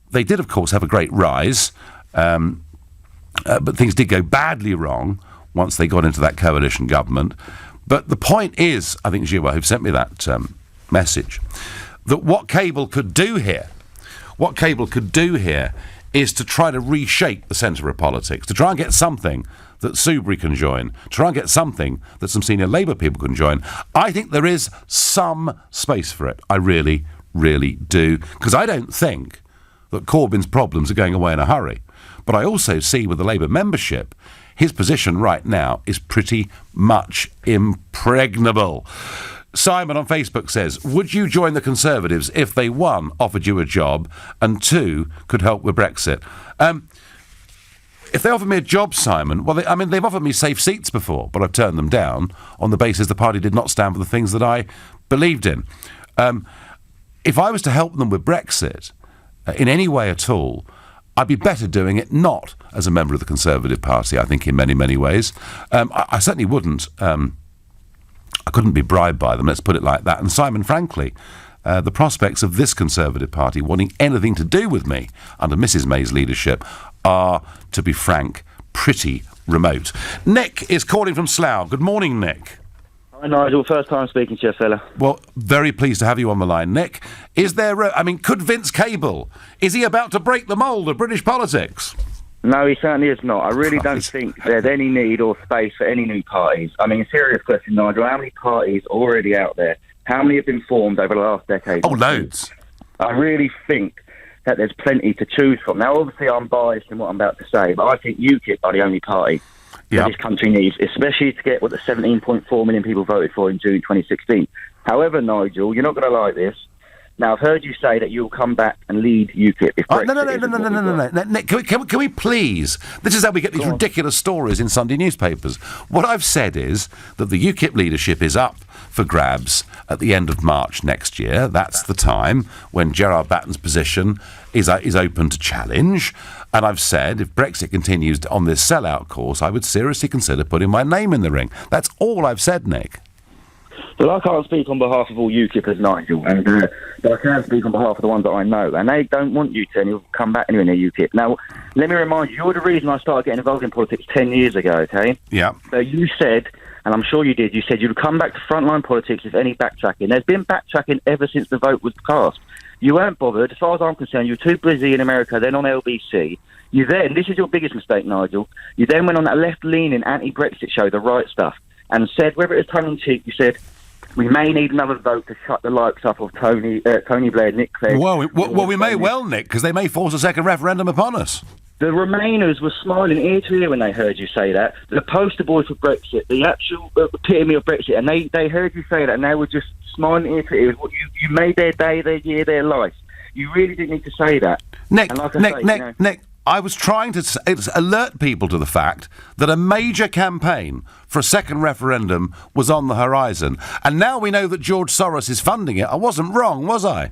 they did, of course, have a great rise, but things did go badly wrong once they got into that coalition government. But the point is, I think Jiwa, who sent me that message, that what Cable could do here is to try to reshape the centre of politics, to try and get something that Soubry can join, to try and get something that some senior Labour people can join. I think there is some space for it. I really, really do. Because I don't think that Corbyn's problems are going away in a hurry. But I also see with the Labour membership, his position right now is pretty much impregnable. Simon on Facebook says, would you join the Conservatives if they, 1, offered you a job, and 2, could help with Brexit? If they offered me a job, Simon, well, they've offered me safe seats before, but I've turned them down on the basis the party did not stand for the things that I believed in. If I was to help them with Brexit in any way at all, I'd be better doing it not as a member of the Conservative Party, I think, in many, many ways. I certainly wouldn't. I couldn't be bribed by them, let's put it like that. And Simon, frankly, the prospects of this Conservative Party wanting anything to do with me under Mrs May's leadership are, to be frank, pretty remote. Nick is calling from Slough. Good morning, Nick. Hi, Nigel. First time speaking to you, fella. Well, very pleased to have you on the line, Nick. Is there... could Vince Cable... Is he about to break the mould of British politics? No, he certainly is not. I really don't think there's any need or space for any new parties. I mean, a serious question, Nigel. How many parties are already out there? How many have been formed over the last decade? Oh, loads. I really think that there's plenty to choose from. Now, obviously, I'm biased in what I'm about to say, but I think UKIP are the only party that this country needs, especially to get what the 17.4 million people voted for in June 2016. However, Nigel, you're not going to like this. Now, I've heard you say that you'll come back and lead UKIP if Brexit No. Nick, can we please... This is how we get these ridiculous stories in Sunday newspapers. What I've said is that the UKIP leadership is up for grabs at the end of March next year. That's the time when Gerard Batten's position is open to challenge. And I've said if Brexit continues on this sellout course, I would seriously consider putting my name in the ring. That's all I've said, Nick. Well, I can't speak on behalf of all UKIPers, Nigel, but I can speak on behalf of the ones that I know, and they don't want you to, and you'll come back anyway in UKIP. Now, let me remind you, you're the reason I started getting involved in politics 10 years ago, okay? Yeah. So you said, and I'm sure you did, you said you'd come back to frontline politics if any backtracking. There's been backtracking ever since the vote was cast. You weren't bothered. As far as I'm concerned, you were too busy in America, then on LBC. You then, this is your biggest mistake, Nigel, you then went on that left-leaning anti-Brexit show, The Right Stuff, and said, whether it was tongue-in-cheek, you said, we may need another vote to shut the likes up of Tony Blair, Nick Clegg. Well, we may well, Nick, because they may force a second referendum upon us. The Remainers were smiling ear to ear when they heard you say that. The poster boy for Brexit, the actual epitome of Brexit, and they heard you say that, and they were just smiling ear to ear. You made their day, their year, their life. You really didn't need to say that. Nick, I was trying to alert people to the fact that a major campaign for a second referendum was on the horizon. And now we know that George Soros is funding it. I wasn't wrong, was I?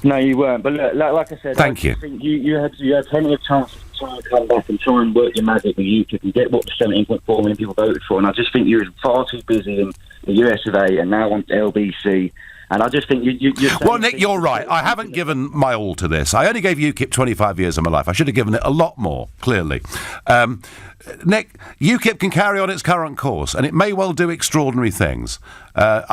No, you weren't. But look, like I said... Thank you. You had plenty of chances to try and come back and try and work your magic with UKIP and get what the 17.4 million people voted for. And I just think you're far too busy in the US of A and now on LBC... And I just think you're... Well, Nick, you're right. I haven't given my all to this. I only gave UKIP 25 years of my life. I should have given it a lot more, clearly. Nick, UKIP can carry on its current course, and it may well do extraordinary things. For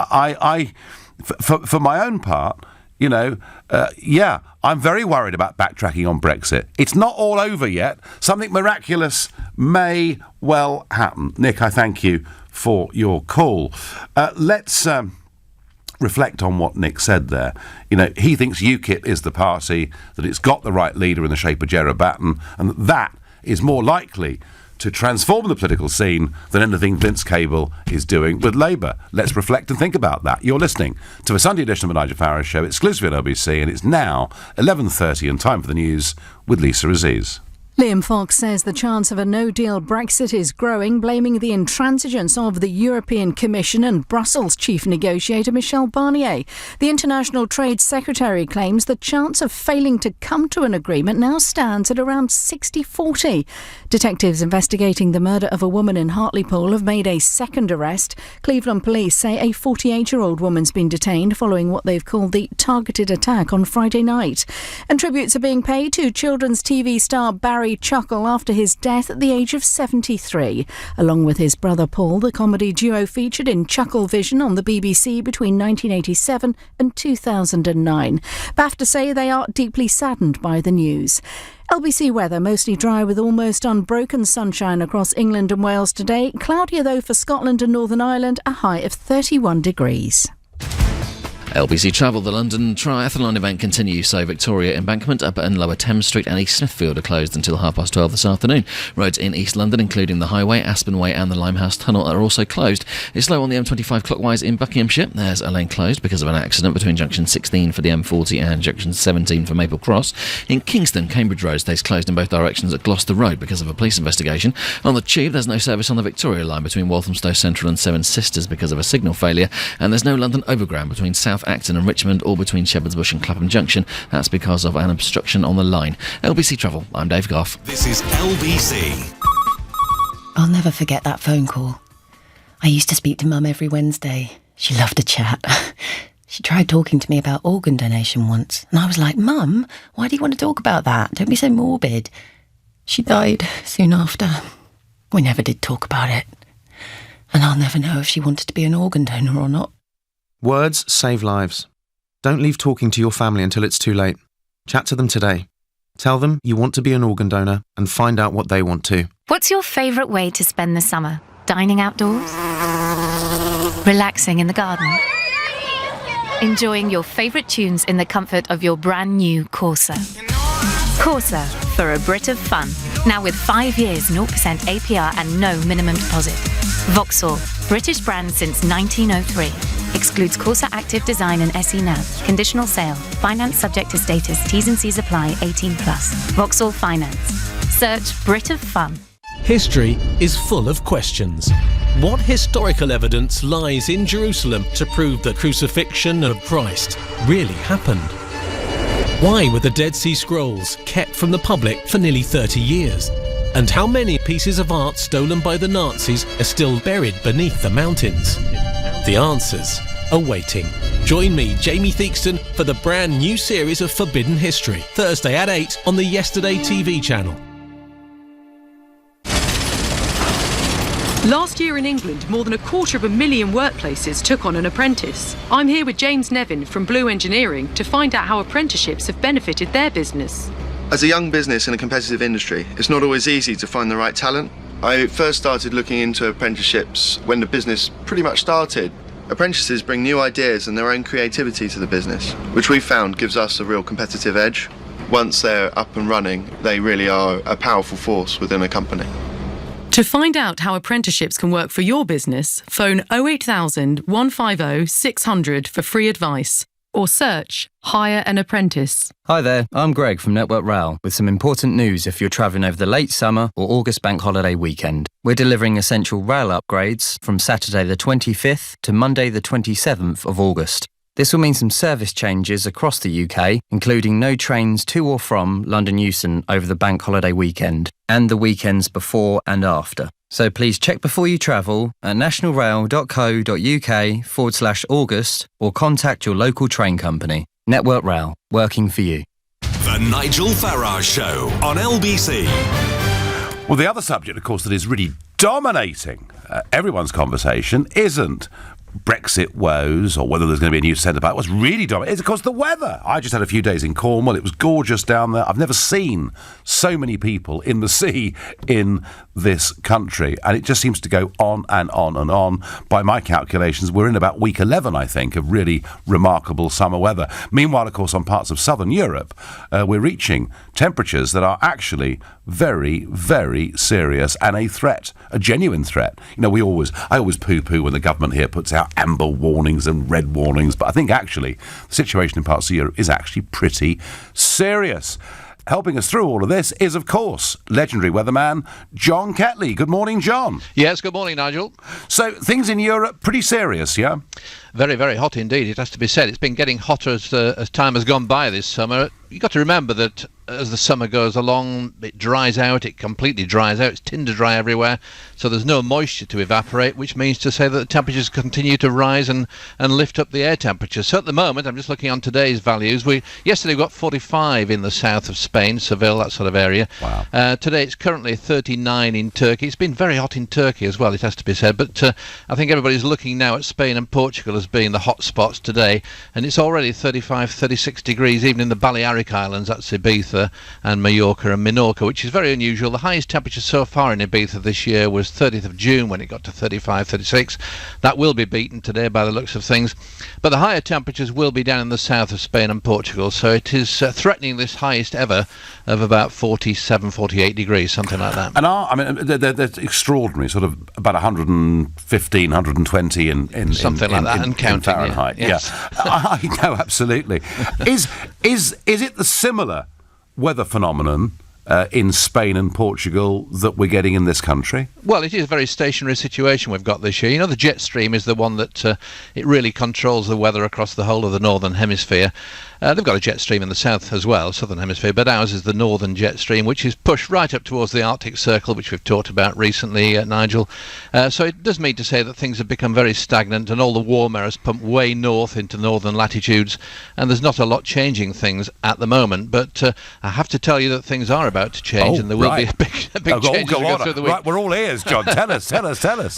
my own part, I'm very worried about backtracking on Brexit. It's not all over yet. Something miraculous may well happen. Nick, I thank you for your call. Let's... reflect on what Nick said there. He thinks UKIP is the party, that it's got the right leader in the shape of Gerard Batten, and that is more likely to transform the political scene than anything Vince Cable is doing with Labour. Let's reflect and think about that. You're listening to a Sunday edition of the Nigel Farage Show, exclusively on LBC, and it's now 11:30 and time for the news with Lisa Aziz. Liam Fox says the chance of a no-deal Brexit is growing, blaming the intransigence of the European Commission and Brussels chief negotiator Michel Barnier. The International Trade Secretary claims the chance of failing to come to an agreement now stands at around 60-40. Detectives investigating the murder of a woman in Hartlepool have made a second arrest. Cleveland police say a 48-year-old woman's been detained following what they've called the targeted attack on Friday night. And tributes are being paid to children's TV star Barry Chuckle after his death at the age of 73. Along with his brother Paul, the comedy duo featured in Chuckle Vision on the BBC between 1987 and 2009. BAFTA say they are deeply saddened by the news. LBC weather, mostly dry with almost unbroken sunshine across England and Wales today. Cloudier though for Scotland and Northern Ireland, a high of 31 degrees. LBC Travel, the London Triathlon event continues, so Victoria Embankment, Upper and Lower Thames Street and East Smithfield are closed until 12:30 this afternoon. Roads in East London, including the Highway, Aspen Way and the Limehouse Tunnel, are also closed. It's slow on the M25 clockwise in Buckinghamshire. There's a lane closed because of an accident between junction 16 for the M40 and junction 17 for Maple Cross. In Kingston, Cambridge Road stays closed in both directions at Gloucester Road because of a police investigation. On the Tube, there's no service on the Victoria line between Walthamstow Central and Seven Sisters because of a signal failure, and there's no London Overground between South Acton and Richmond or between Shepherd's Bush and Clapham Junction. That's because of an obstruction on the line. LBC Travel, I'm Dave Goff. This is LBC. I'll never forget that phone call. I used to speak to Mum every Wednesday. She loved to chat. She tried talking to me about organ donation once, and I was like, Mum, why do you want to talk about that? Don't be so morbid. She died soon after. We never did talk about it. And I'll never know if she wanted to be an organ donor or not. Words save lives. Don't leave talking to your family until it's too late. Chat to them today. Tell them you want to be an organ donor and find out what they want to. What's your favourite way to spend the summer? Dining outdoors? Relaxing in the garden? Enjoying your favourite tunes in the comfort of your brand new Corsa? Corsa, for a Brit of fun. Now with 5 years, 0% APR and no minimum deposit. Vauxhall, British brand since 1903. Excludes Corsa Active Design and SE Nav. Conditional sale. Finance subject to status. T's and C's apply. 18+. Vauxhall Finance. Search Brit of Fun. History is full of questions. What historical evidence lies in Jerusalem to prove the crucifixion of Christ really happened? Why were the Dead Sea Scrolls kept from the public for nearly 30 years? And how many pieces of art stolen by the Nazis are still buried beneath the mountains? The answers are waiting. Join me, Jamie Theakston, for the brand new series of Forbidden History, Thursday at 8 on the Yesterday TV channel. Last year in England, more than 250,000 workplaces took on an apprentice. I'm here with James Nevin from Blue Engineering to find out how apprenticeships have benefited their business. As a young business in a competitive industry, it's not always easy to find the right talent. I first started looking into apprenticeships when the business pretty much started. Apprentices bring new ideas and their own creativity to the business, which we found gives us a real competitive edge. Once they're up and running, they really are a powerful force within a company. To find out how apprenticeships can work for your business, phone 08000 150 600 for free advice or search Hire an Apprentice. Hi there, I'm Greg from Network Rail with some important news if you're travelling over the late summer or August bank holiday weekend. We're delivering essential rail upgrades from Saturday the 25th to Monday the 27th of August. This will mean some service changes across the UK, including no trains to or from London Euston over the bank holiday weekend and the weekends before and after. So please check before you travel at nationalrail.co.uk/August or contact your local train company. Network Rail, working for you. The Nigel Farage Show on LBC. Well, the other subject, of course, that is really dominating everyone's conversation isn't Brexit woes or whether there's going to be a new centre back. What's really dominating is, of course, the weather. I just had a few days in Cornwall. It was gorgeous down there. I've never seen so many people in the sea in this country, and it just seems to go on and on and on. By my calculations, we're in about week 11, I think, of really remarkable summer weather. Meanwhile, of course, on parts of southern Europe, we're reaching temperatures that are actually very, very serious and a threat, a genuine threat. You know, I always poo-poo when the government here puts out amber warnings and red warnings, but I think actually the situation in parts of Europe is actually pretty serious. Helping us through all of this is, of course, legendary weatherman John Ketley. Good morning, John. Yes, good morning, Nigel. So things in Europe pretty serious, yeah? Very, very hot indeed, it has to be said. It's been getting hotter as time has gone by this summer. You've got to remember that as the summer goes along, it dries out, it completely dries out, it's tinder dry everywhere, so there's no moisture to evaporate, which means to say that the temperatures continue to rise and lift up the air temperature. So at the moment, I'm just looking on today's values. Yesterday we got 45 in the south of Spain, Seville, that sort of area. Wow. Today it's currently 39 in Turkey. It's been very hot in Turkey as well, it has to be said, but I think everybody's looking now at Spain and Portugal as being the hot spots today, and it's already 35, 36 degrees even in the Balearic Islands, that's Ibiza and Mallorca and Minorca, which is very unusual. The highest temperature so far in Ibiza this year was 30th of June when it got to 35, 36. That will be beaten today by the looks of things. But the higher temperatures will be down in the south of Spain and Portugal, so it is threatening this highest ever of about 47, 48 degrees, something like that. And they're extraordinary, sort of about 115, 120 in something like that, and counting, Fahrenheit. Yeah. Yes. I know, absolutely. Is it the similar weather phenomenon in Spain and Portugal that we're getting in this country? Well, it is a very stationary situation we've got this year. You know, the jet stream is the one that it really controls the weather across the whole of the northern hemisphere. They've got a jet stream in the south as well, southern hemisphere, but ours is the northern jet stream, which is pushed right up towards the Arctic Circle, which we've talked about recently, Nigel. So it does mean to say that things have become very stagnant, and all the warm air is pumped way north into northern latitudes, and there's not a lot changing things at the moment. But I have to tell you that things are about to change, and there will be a big change as we go through the week. Right, we're all ears, John. Tell us.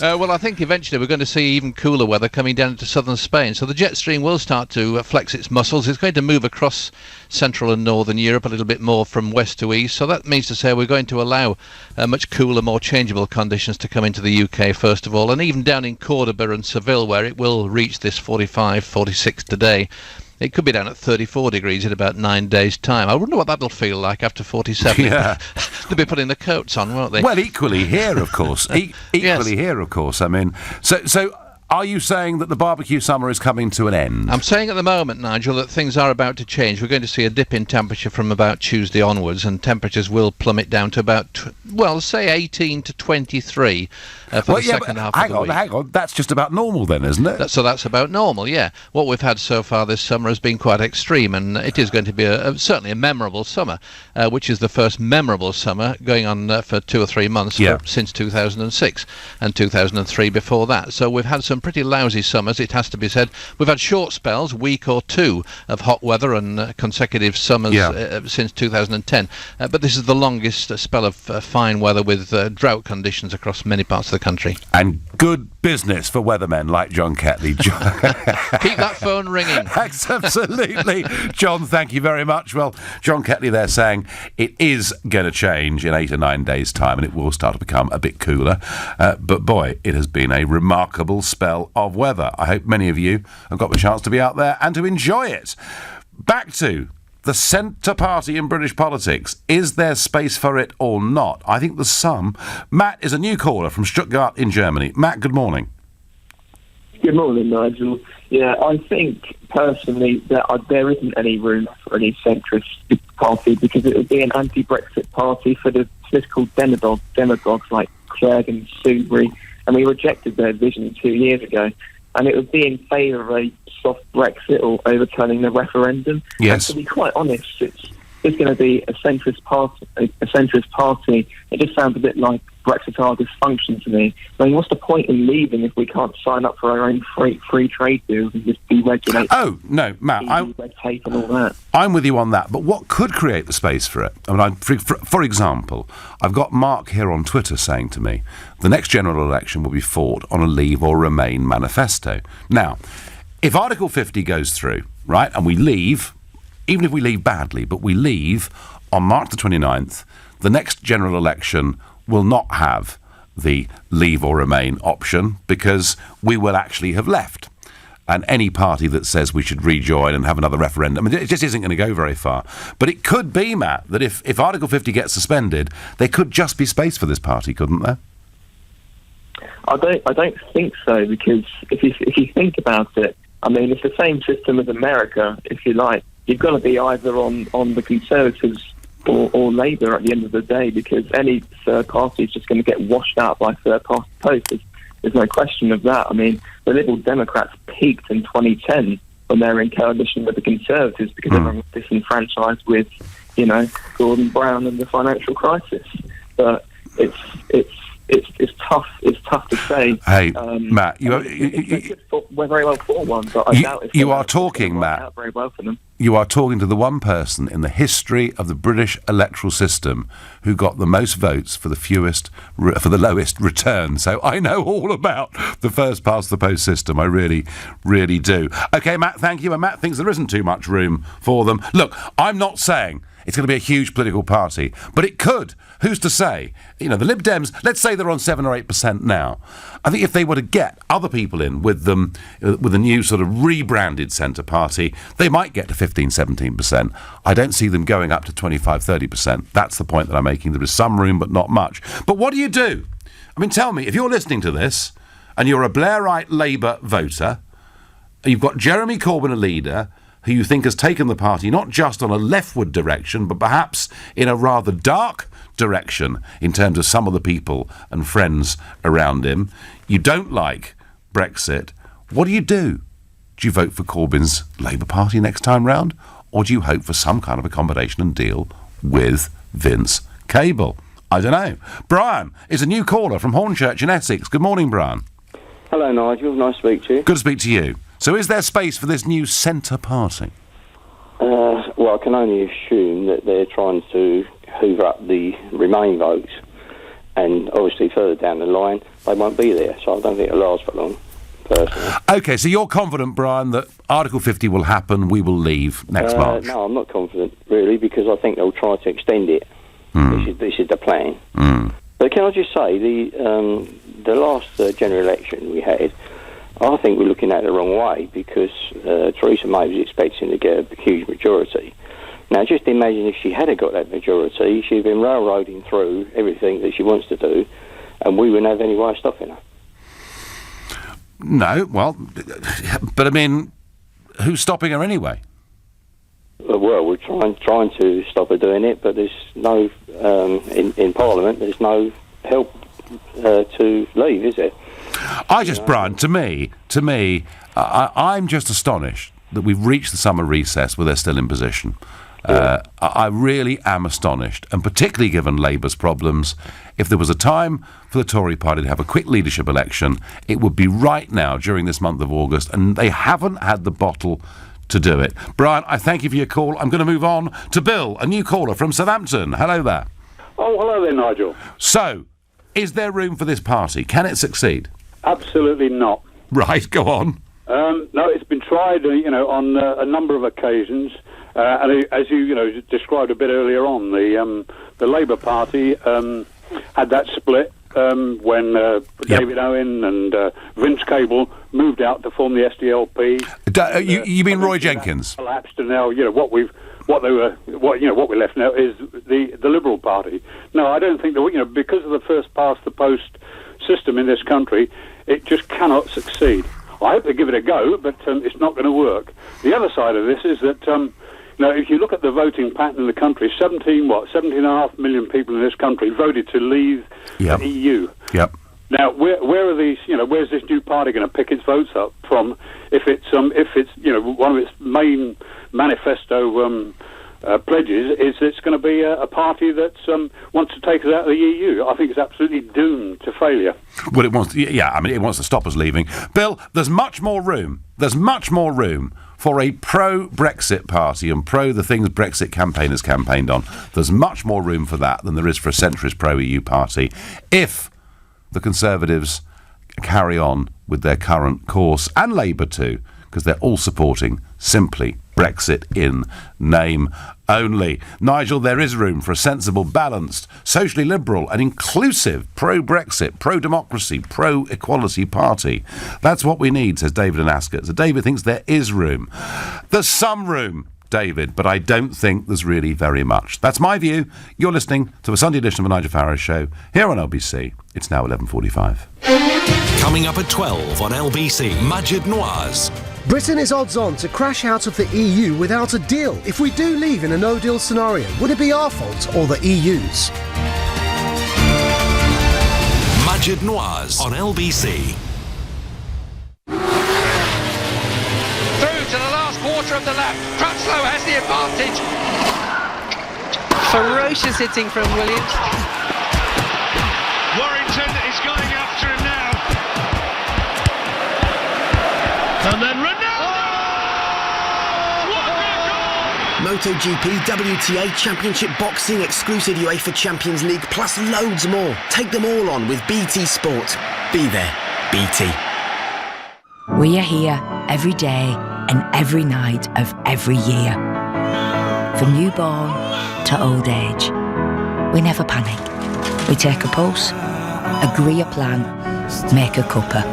Well, I think eventually we're going to see even cooler weather coming down into southern Spain. So the jet stream will start to flex its muscles. It's going to move across central and northern Europe a little bit more from west to east. So that means to say we're going to allow much cooler, more changeable conditions to come into the UK first of all. And even down in Cordoba and Seville, where it will reach this 45, 46 today, it could be down at 34 degrees in about 9 days' time. I wonder what that'll feel like after 47. Yeah. They'll be putting the coats on, won't they? Well, equally here, of course. Here, of course. I mean, so are you saying that the barbecue summer is coming to an end? I'm saying at the moment, Nigel, that things are about to change. We're going to see a dip in temperature from about Tuesday onwards, and temperatures will plummet down to about, say 18 to 23 for the second half of the week. Hang on. That's just about normal then, isn't it? So that's about normal, yeah. What we've had so far this summer has been quite extreme, and it is going to be certainly a memorable summer, which is the first memorable summer going on for 2 or 3 months since 2006 and 2003 before that. So we've had some pretty lousy summers, it has to be said. We've had short spells, week or two, of hot weather and consecutive summers since 2010. But this is the longest spell of fine weather with drought conditions across many parts of the country. And good business for weathermen like John Ketley. Keep that phone ringing. Absolutely. John, thank you very much. Well, John Ketley there saying it is going to change in 8 or 9 days' time, and it will start to become a bit cooler. But boy, it has been a remarkable spell of weather. I hope many of you have got the chance to be out there and to enjoy it. Back to the centre party in British politics. Is there space for it or not? I think there's some. Matt is a new caller from Stuttgart in Germany. Matt, good morning. Good morning, Nigel. Yeah, I think personally that there isn't any room for any centrist party, because it would be an anti-Brexit party for the political demagogues like Clegg and Soubry, and we rejected their vision 2 years ago. And it would be in favour of a soft Brexit or overturning the referendum. Yes. And to be quite honest, it's going to be a centrist party. It just sounds a bit like Brexit dysfunction to me. I mean, what's the point in leaving if we can't sign up for our own free trade deals and just deregulate? Oh no, Matt, red tape and all that. I'm with you on that. But what could create the space for it? I mean, for example, I've got Mark here on Twitter saying to me, the next general election will be fought on a Leave or Remain manifesto. Now, if Article 50 goes through, right, and we leave, even if we leave badly, but we leave on March the 29th, the next general election will not have the Leave or Remain option, because we will actually have left. And any party that says we should rejoin and have another referendum, it just isn't going to go very far. But it could be, Matt, that if Article 50 gets suspended, there could just be space for this party, couldn't there? I don't think so, because if you think about it, I mean, it's the same system as America, if you like. You've got to be either on the Conservatives or Labour at the end of the day, because any third party is just going to get washed out by third party posts. There's no question of that. I mean, the Liberal Democrats peaked in 2010 when they were in coalition with the Conservatives, because everyone was disenfranchised with, Gordon Brown and the financial crisis. But it's tough. It's tough to say. Hey, Matt, we're very well for one, but I doubt if you are talking, Matt. Very well for them. You are talking to the one person in the history of the British electoral system who got the most votes for the lowest return. So I know all about the first past the post system. I really, really do. Okay, Matt, thank you. And Matt thinks there isn't too much room for them. Look, I'm not saying it's going to be a huge political party, but it could. Who's to say? The Lib Dems, let's say they're on 7 or 8% now. I think if they were to get other people in with them, with a new sort of rebranded centre party, they might get to 15, 17%. I don't see them going up to 25, 30%. That's the point that I'm making. There is some room, but not much. But what do you do? I mean, tell me, if you're listening to this and you're a Blairite Labour voter, you've got Jeremy Corbyn, a leader, who you think has taken the party not just on a leftward direction, but perhaps in a rather dark direction in terms of some of the people and friends around him. You don't like Brexit. What do you do? Do you vote for Corbyn's Labour Party next time round? or do you hope for some kind of accommodation and deal with Vince Cable? I don't know. Brian is a new caller from Hornchurch in Essex. Good morning, Brian. Hello, Nigel. Nice to speak to you. Good to speak to you. So is there space for this new centre party? Well, I can only assume that they're trying to hoover up the Remain votes, and obviously further down the line they won't be there, so I don't think it'll last for long, personally. OK, so you're confident, Brian, that Article 50 will happen, we will leave next March? No, I'm not confident, really, because I think they'll try to extend it. This is the plan. But can I just say, the last general election we had, I think we're looking at it the wrong way, because Theresa May was expecting to get a huge majority. Now, just imagine if she had got that majority, she'd been railroading through everything that she wants to do, and we wouldn't have any way of stopping her. No, well, but I mean, who's stopping her anyway? Well, we're trying to stop her doing it, but there's no, in Parliament, there's no help to leave, is there? Brian, to me, I'm just astonished that we've reached the summer recess where they're still in position. I really am astonished, and particularly given Labour's problems. If there was a time for the Tory party to have a quick leadership election, it would be right now during this month of August, and they haven't had the bottle to do it. Brian, I thank you for your call. I'm going to move on to Bill, a new caller from Southampton. Hello there. Oh, hello there, Nigel. So, is there room for this party? Can it succeed? Absolutely not. Right, go on. No, it's been tried, on a number of occasions, and as you described a bit earlier on, the Labour Party had that split when David Owen and Vince Cable moved out to form the SDLP. You mean Roy Jenkins? Collapsed, and now what we're left now is the Liberal Party. No, I don't think that because of the first past the post system in this country, it just cannot succeed. I hope they give it a go, but it's not going to work. The other side of this is that if you look at the voting pattern in the country, 17.5 million people in this country voted to leave the EU. Yep. Now, where are these? Where's this new party going to pick its votes up from? If it's one of its main manifesto pledges is it's going to be a party that wants to take us out of the EU. I think it's absolutely doomed to failure. Well, it wants, it wants to stop us leaving. Bill, there's much more room for a pro-Brexit party and the things Brexit campaigners campaigned on. There's much more room for that than there is for a centrist pro-EU party if the Conservatives carry on with their current course, and Labour too, because they're all supporting simply Brexit in name only. Nigel, there is room for a sensible, balanced, socially liberal and inclusive pro-Brexit, pro-democracy, pro-equality party. That's what we need, says David in Ascot. So David thinks there is room. There's some room, David, but I don't think there's really very much. That's my view. You're listening to a Sunday edition of the Nigel Farage Show here on LBC. It's now 11:45. Coming up at 12 on LBC, Majid Nawaz. Britain is odds on to crash out of the EU without a deal. If we do leave in a no-deal scenario, would it be our fault or the EU's? Majid Nawaz on LBC. Through to the last quarter of the lap. Crutchlow has the advantage. Ferocious hitting from Williams. Warrington is going after him now. And then Ronaldo! MotoGP, WTA, Championship Boxing, exclusive UEFA Champions League, plus loads more. Take them all on with BT Sport. Be there, BT. We are here every day and every night of every year. From newborn to old age. We never panic. We take a pulse, agree a plan, make a cuppa.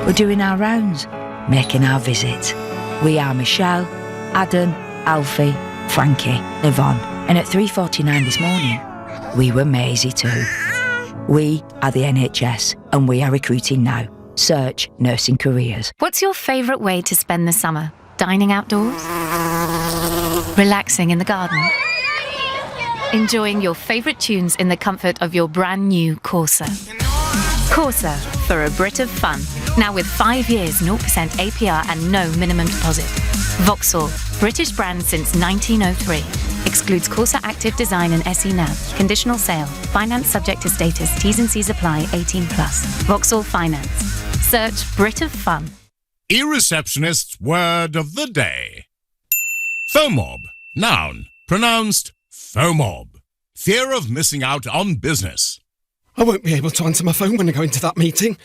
We're doing our rounds, making our visit. We are Michelle, Adam, Alfie, Frankie, Yvonne. And at 3:49 this morning, we were Maisie too. We are the NHS and we are recruiting now. Search nursing careers. What's your favourite way to spend the summer? Dining outdoors? Relaxing in the garden? Enjoying your favourite tunes in the comfort of your brand new Corsa? Corsa, for a Brit of fun. Now with 5 years, 0% APR and no minimum deposit. Vauxhall, British brand since 1903. Excludes Corsa Active Design and SE Nav. Conditional sale. Finance subject to status. T's and C's apply. 18+. Vauxhall Finance. Search Brit of Fun. E-receptionist's word of the day. FOMOB. Noun. Pronounced FOMOB. Fear of missing out on business. I won't be able to answer my phone when I go into that meeting.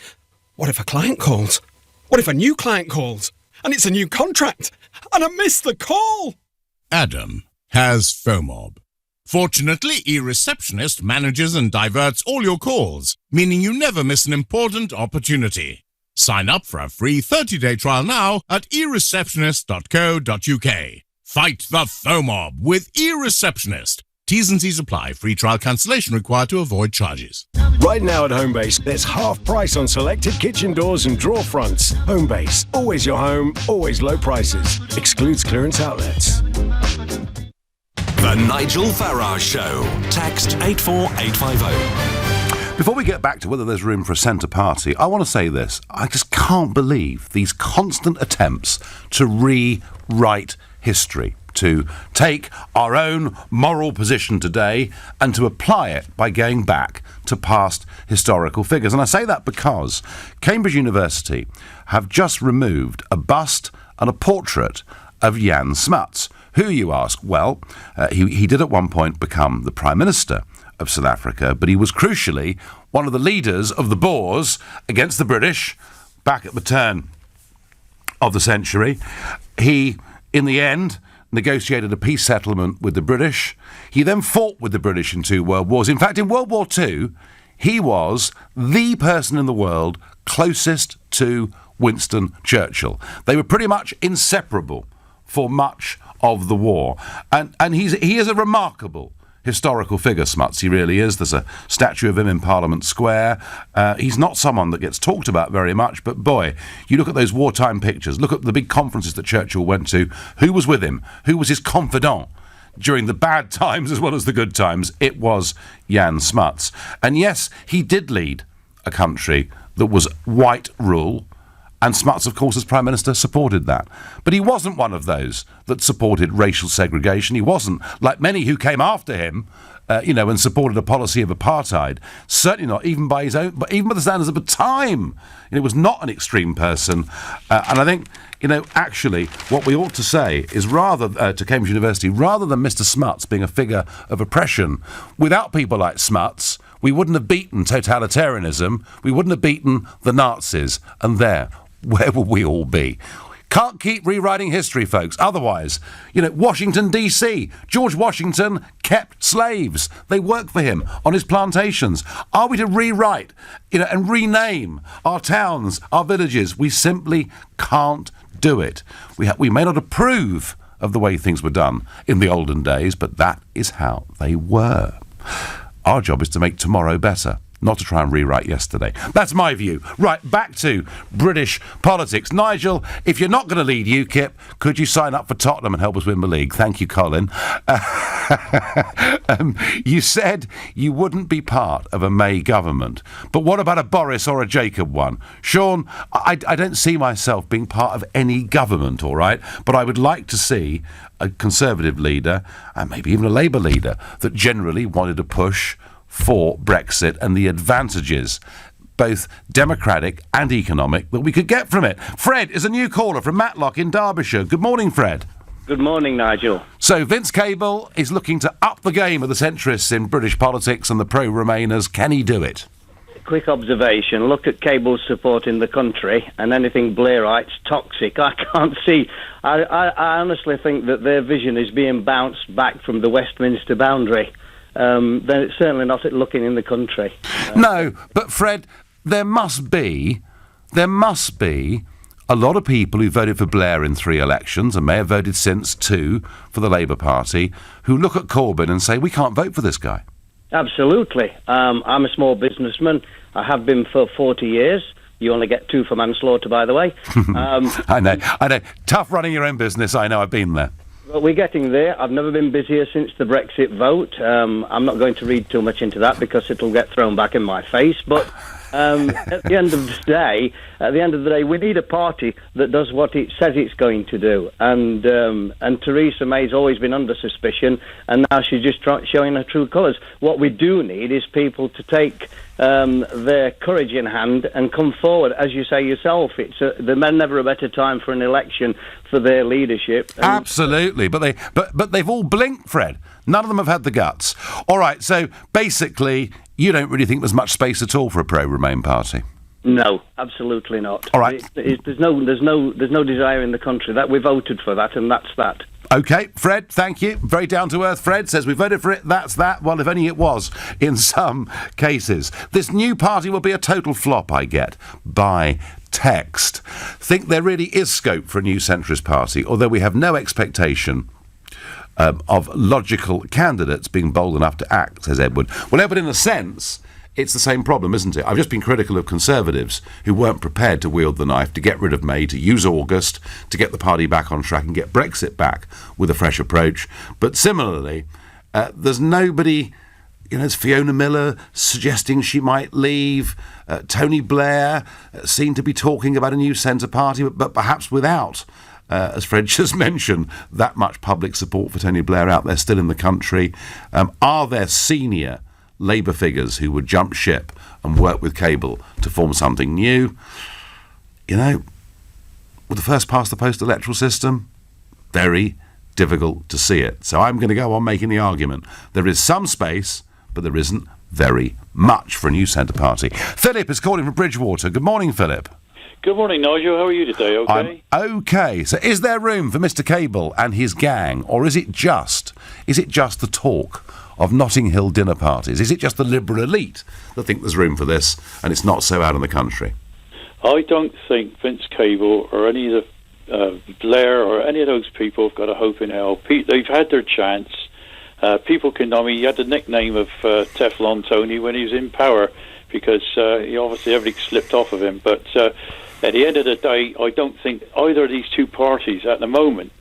What if a client calls? What if a new client calls? And it's a new contract? And I missed the call? Adam has FOMOB. Fortunately, E-receptionist manages and diverts all your calls, meaning you never miss an important opportunity. Sign up for a free 30-day trial now at ereceptionist.co.uk. Fight the FOMOB with E-receptionist. T's and C's apply. Free trial cancellation required to avoid charges. Right now at Homebase, there's half price on selected kitchen doors and drawer fronts. Homebase, always your home, always low prices. Excludes clearance outlets. The Nigel Farage Show. Text 84850. Before we get back to whether there's room for a centre party, I want to say this. I just can't believe these constant attempts to rewrite history, to take our own moral position today and to apply it by going back to past historical figures. And I say that because Cambridge University have just removed a bust and a portrait of Jan Smuts. Who, you ask? Well, he did at one point become the Prime Minister of South Africa, but he was crucially one of the leaders of the Boers against the British back at the turn of the century. He, in the end, negotiated a peace settlement with the British. He then fought with the British in 2 world wars. In fact, in World War II, he was the person in the world closest to Winston Churchill. They were pretty much inseparable for much of the war. And he is a remarkable historical figure, Smuts. He really is. There's a statue of him in Parliament Square. He's not someone that gets talked about very much, but boy, you look at those wartime pictures, look at the big conferences that Churchill went to, who was with him, who was his confidant during the bad times as well as the good times. It was Jan Smuts. And yes, he did lead a country that was white rule, and Smuts, of course, as Prime Minister, supported that. But he wasn't one of those that supported racial segregation. He wasn't, like many who came after him, and supported a policy of apartheid. Certainly not, even by his own, but even by the standards of the time. He was not an extreme person. And I think, actually, what we ought to say is rather, to Cambridge University, rather than Mr. Smuts being a figure of oppression, without people like Smuts, we wouldn't have beaten totalitarianism, we wouldn't have beaten the Nazis, and where will we all be? Can't keep rewriting history, folks. Otherwise, Washington, D.C., George Washington kept slaves. They worked for him on his plantations. Are we to rewrite, and rename our towns, our villages? We simply can't do it. We may not approve of the way things were done in the olden days, but that is how they were. Our job is to make tomorrow better, not to try and rewrite yesterday. That's my view. Right, back to British politics. Nigel, if you're not going to lead UKIP, could you sign up for Tottenham and help us win the league? Thank you, Colin. You said you wouldn't be part of a May government, but what about a Boris or a Jacob one? Sean, I don't see myself being part of any government, all right, but I would like to see a Conservative leader, and maybe even a Labour leader, that generally wanted to push for Brexit and the advantages, both democratic and economic, that we could get from it. Fred is a new caller from Matlock in Derbyshire. Good morning, Fred. Good morning, Nigel. So Vince Cable is looking to up the game of the centrists in British politics and the pro-Remainers. Can he do it? Quick observation. Look at Cable's support in the country, and anything Blairite's toxic. I can't see. I honestly think that their vision is being bounced back from the Westminster boundary. Then it's certainly not looking in the country. No, but Fred, there must be a lot of people who voted for Blair in 3 elections, and may have voted since 2 for the Labour Party, who look at Corbyn and say, we can't vote for this guy. Absolutely. I'm a small businessman. I have been for 40 years. You only get 2 for manslaughter, by the way. I know. Tough running your own business. I know, I've been there. Well, we're getting there. I've never been busier since the Brexit vote. I'm not going to read too much into that because it'll get thrown back in my face. But At the end of the day, we need a party that does what it says it's going to do. And Theresa May's always been under suspicion, and now she's just showing her true colours. What we do need is people to take their courage in hand and come forward. As you say yourself, there's never a better time for an election for their leadership. Absolutely, but they've all blinked, Fred. None of them have had the guts. All right, so basically, you don't really think there's much space at all for a pro-Remain party? No, absolutely not. All right. There's no desire in the country that we voted for that, and that's that. OK, Fred, thank you. Very down-to-earth. Fred says we voted for it, that's that. Well, if only it was, in some cases. This new party will be a total flop, I get, by text. Think there really is scope for a new centrist party, although we have no expectation of logical candidates being bold enough to act, says Edward. Well, Edward, in a sense, it's the same problem, isn't it? I've just been critical of Conservatives who weren't prepared to wield the knife, to get rid of May, to use August, to get the party back on track and get Brexit back with a fresh approach. But similarly, there's nobody, there's Fiona Miller suggesting she might leave, Tony Blair seemed to be talking about a new centre party, but perhaps without, as Fred just mentioned, that much public support for Tony Blair out there still in the country. Are there senior Labour figures who would jump ship and work with Cable to form something new? With the first past the post electoral system, very difficult to see it. So I'm going to go on making the argument. There is some space, but there isn't very much for a new centre party. Philip is calling from Bridgewater. Good morning, Philip. Good morning, Nigel. How are you today? Okay? I'm okay. So is there room for Mr. Cable and his gang, or is it just the talk of Notting Hill dinner parties? Is it just the Liberal elite that think there's room for this and it's not so out in the country? I don't think Vince Cable or any of the Blair or any of those people have got a hope in hell. They've had their chance. People can, he had the nickname of Teflon Tony when he was in power because he obviously everything slipped off of him. But at the end of the day, I don't think either of these two parties at the moment,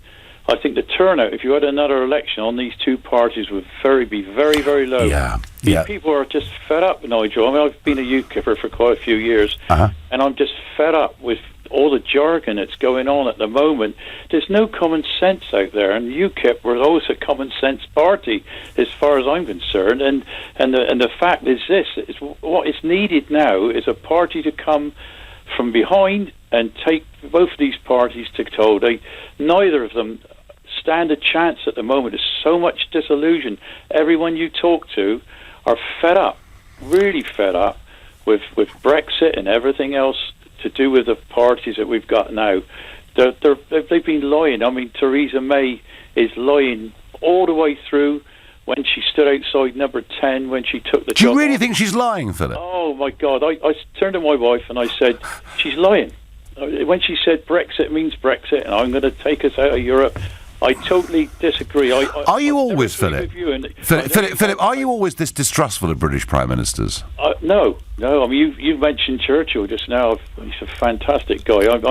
I think the turnout, if you had another election on these two parties, would be very, very low. Yeah. People are just fed up, Nigel. I've been a UKIPper for quite a few years, and I'm just fed up with all the jargon that's going on at the moment. There's no common sense out there, and UKIP was always a common sense party, as far as I'm concerned. And the fact is this: what is needed now is a party to come from behind and take both of these parties to toe. Neither of them stand a chance at the moment. There's so much disillusion. Everyone you talk to are fed up, really fed up with Brexit and everything else to do with the parties that we've got now. They've been lying. Theresa May is lying all the way through. When she stood outside number 10, when she took the job. Do you really think she's lying, Philip? Oh, my God. I turned to my wife and I said, she's lying. When she said Brexit means Brexit and I'm going to take us out of Europe, I totally disagree. Are you always, Philip? Philip, are you always this distrustful of British Prime Ministers? No. You mentioned Churchill just now. He's a fantastic guy. I've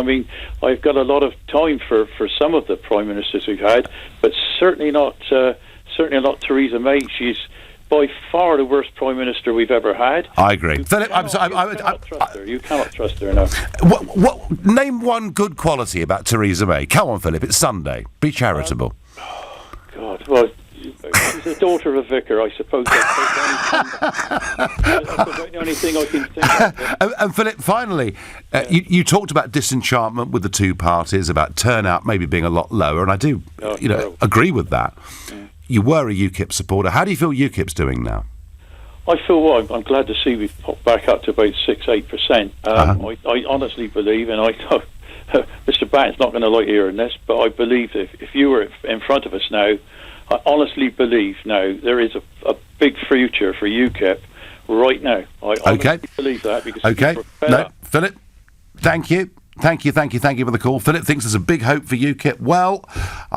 got a lot of time for some of the Prime Ministers we've had, but certainly not Theresa May. She's by far the worst Prime Minister we've ever had. I agree. Philip, You cannot trust her enough. Name one good quality about Theresa May. Come on, Philip, it's Sunday. Be charitable. God, well, she's the daughter of a vicar, I suppose. That's the only thing I can think of. And Philip, finally, you talked about disenchantment with the two parties, about turnout maybe being a lot lower, and I do agree with that. Yeah. You were a UKIP supporter. How do you feel UKIP's doing now? I feel, I'm glad to see we've popped back up to about 6-8%. I honestly believe, and I know Mr. Batten's not going to like hearing this, but I believe that if you were in front of us now, I honestly believe now there is a big future for UKIP right now. I honestly believe that because Philip, thank you. Thank you for the call. Philip thinks there's a big hope for UKIP. Well,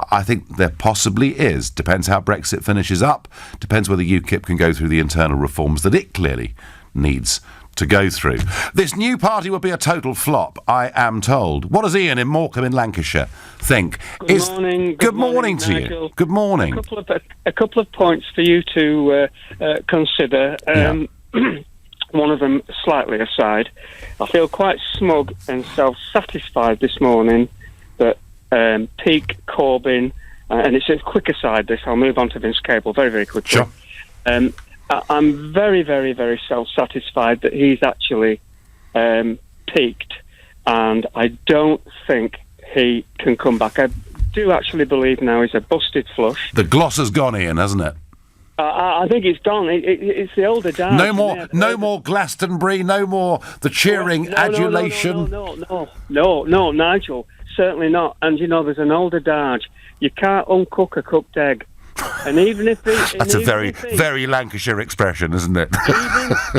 I think there possibly is. Depends how Brexit finishes up. Depends whether UKIP can go through the internal reforms that it clearly needs to go through. This new party will be a total flop, I am told. What does Ian in Morecambe in Lancashire think? Good morning. Good morning to Nigel. you. Good morning. A couple of points for you to consider. one of them slightly aside. I feel quite smug and self-satisfied this morning that peak Corbyn, and it's a quick aside this, I'll move on to Vince Cable very, very quickly. Sure. I'm very, very, very self-satisfied that he's actually peaked, and I don't think he can come back. I do actually believe now he's a busted flush. The gloss has gone, Ian, hasn't it? I think it's gone. It's the older dad. No more Glastonbury. No more the cheering adulation. No, Nigel, certainly not. And there's an older adage: you can't uncook a cooked egg. And even if that's a very Lancashire expression, isn't it?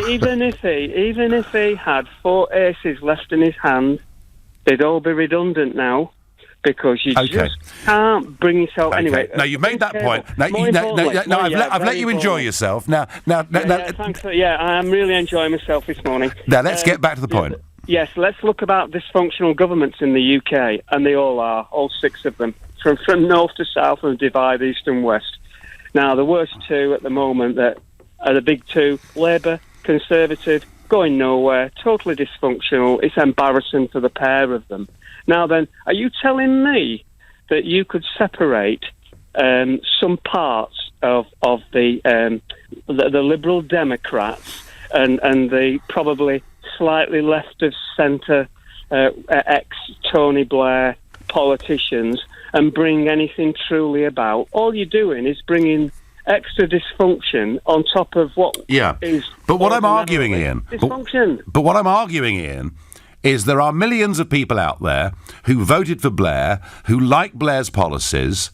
even if he had 4 aces left in his hand, they'd all be redundant now. Because you just can't bring yourself... Okay. Anyway... No, you've made that point. I've let you enjoy yourself. Now, thanks. I am really enjoying myself this morning. Now, let's get back to the point. Yes, let's look about dysfunctional governments in the UK, and they all are, all 6 of them, from north to south and divide east and west. Now, the worst 2 at the moment that are the big 2, Labour, Conservative, going nowhere, totally dysfunctional. It's embarrassing for the pair of them. Now then, are you telling me that you could separate some parts of the Liberal Democrats and the probably slightly left of centre ex-Tony Blair politicians and bring anything truly about? All you're doing is bringing extra dysfunction on top of what is... But what I'm arguing, Ian... Dysfunction. But what I'm arguing, Ian... is there are millions of people out there who voted for Blair, who like Blair's policies,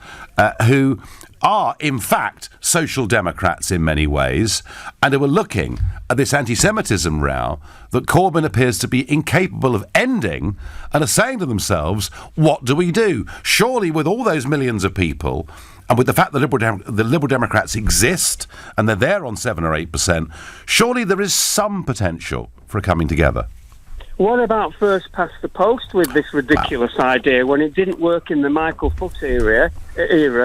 who are, in fact, social democrats in many ways, and who are looking at this anti-Semitism row that Corbyn appears to be incapable of ending, and are saying to themselves, what do we do? Surely with all those millions of people, and with the fact that the Liberal Democrats exist, and they're there on 7 or 8%, surely there is some potential for a coming together. What about first past the post with this ridiculous idea when it didn't work in the Michael Foot era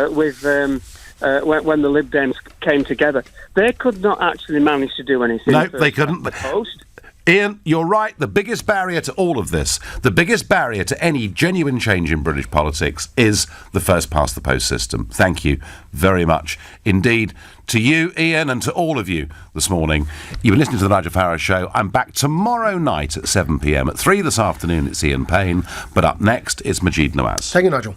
with when the Lib Dems came together? They could not actually manage to do anything. No, they couldn't. Post. Ian, you're right. The biggest barrier to all of this, the biggest barrier to any genuine change in British politics is the first past the post system. Thank you very much indeed to you, Ian, and to all of you this morning. You've been listening to the Nigel Farage Show. I'm back tomorrow night at 7 p.m. At 3 this afternoon, it's Ian Payne. But up next is Majid Nawaz. Thank you, Nigel.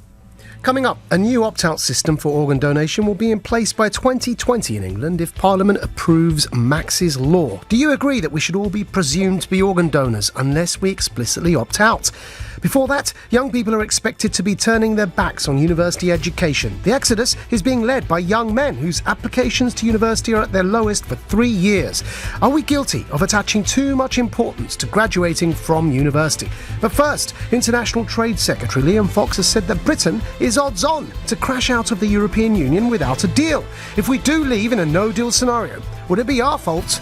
Coming up, a new opt-out system for organ donation will be in place by 2020 in England if Parliament approves Max's law. Do you agree that we should all be presumed to be organ donors unless we explicitly opt out? Before that, young people are expected to be turning their backs on university education. The exodus is being led by young men whose applications to university are at their lowest for 3 years. Are we guilty of attaching too much importance to graduating from university? But first, International Trade Secretary Liam Fox has said that Britain is odds on to crash out of the European Union without a deal. If we do leave in a no-deal scenario, would it be our fault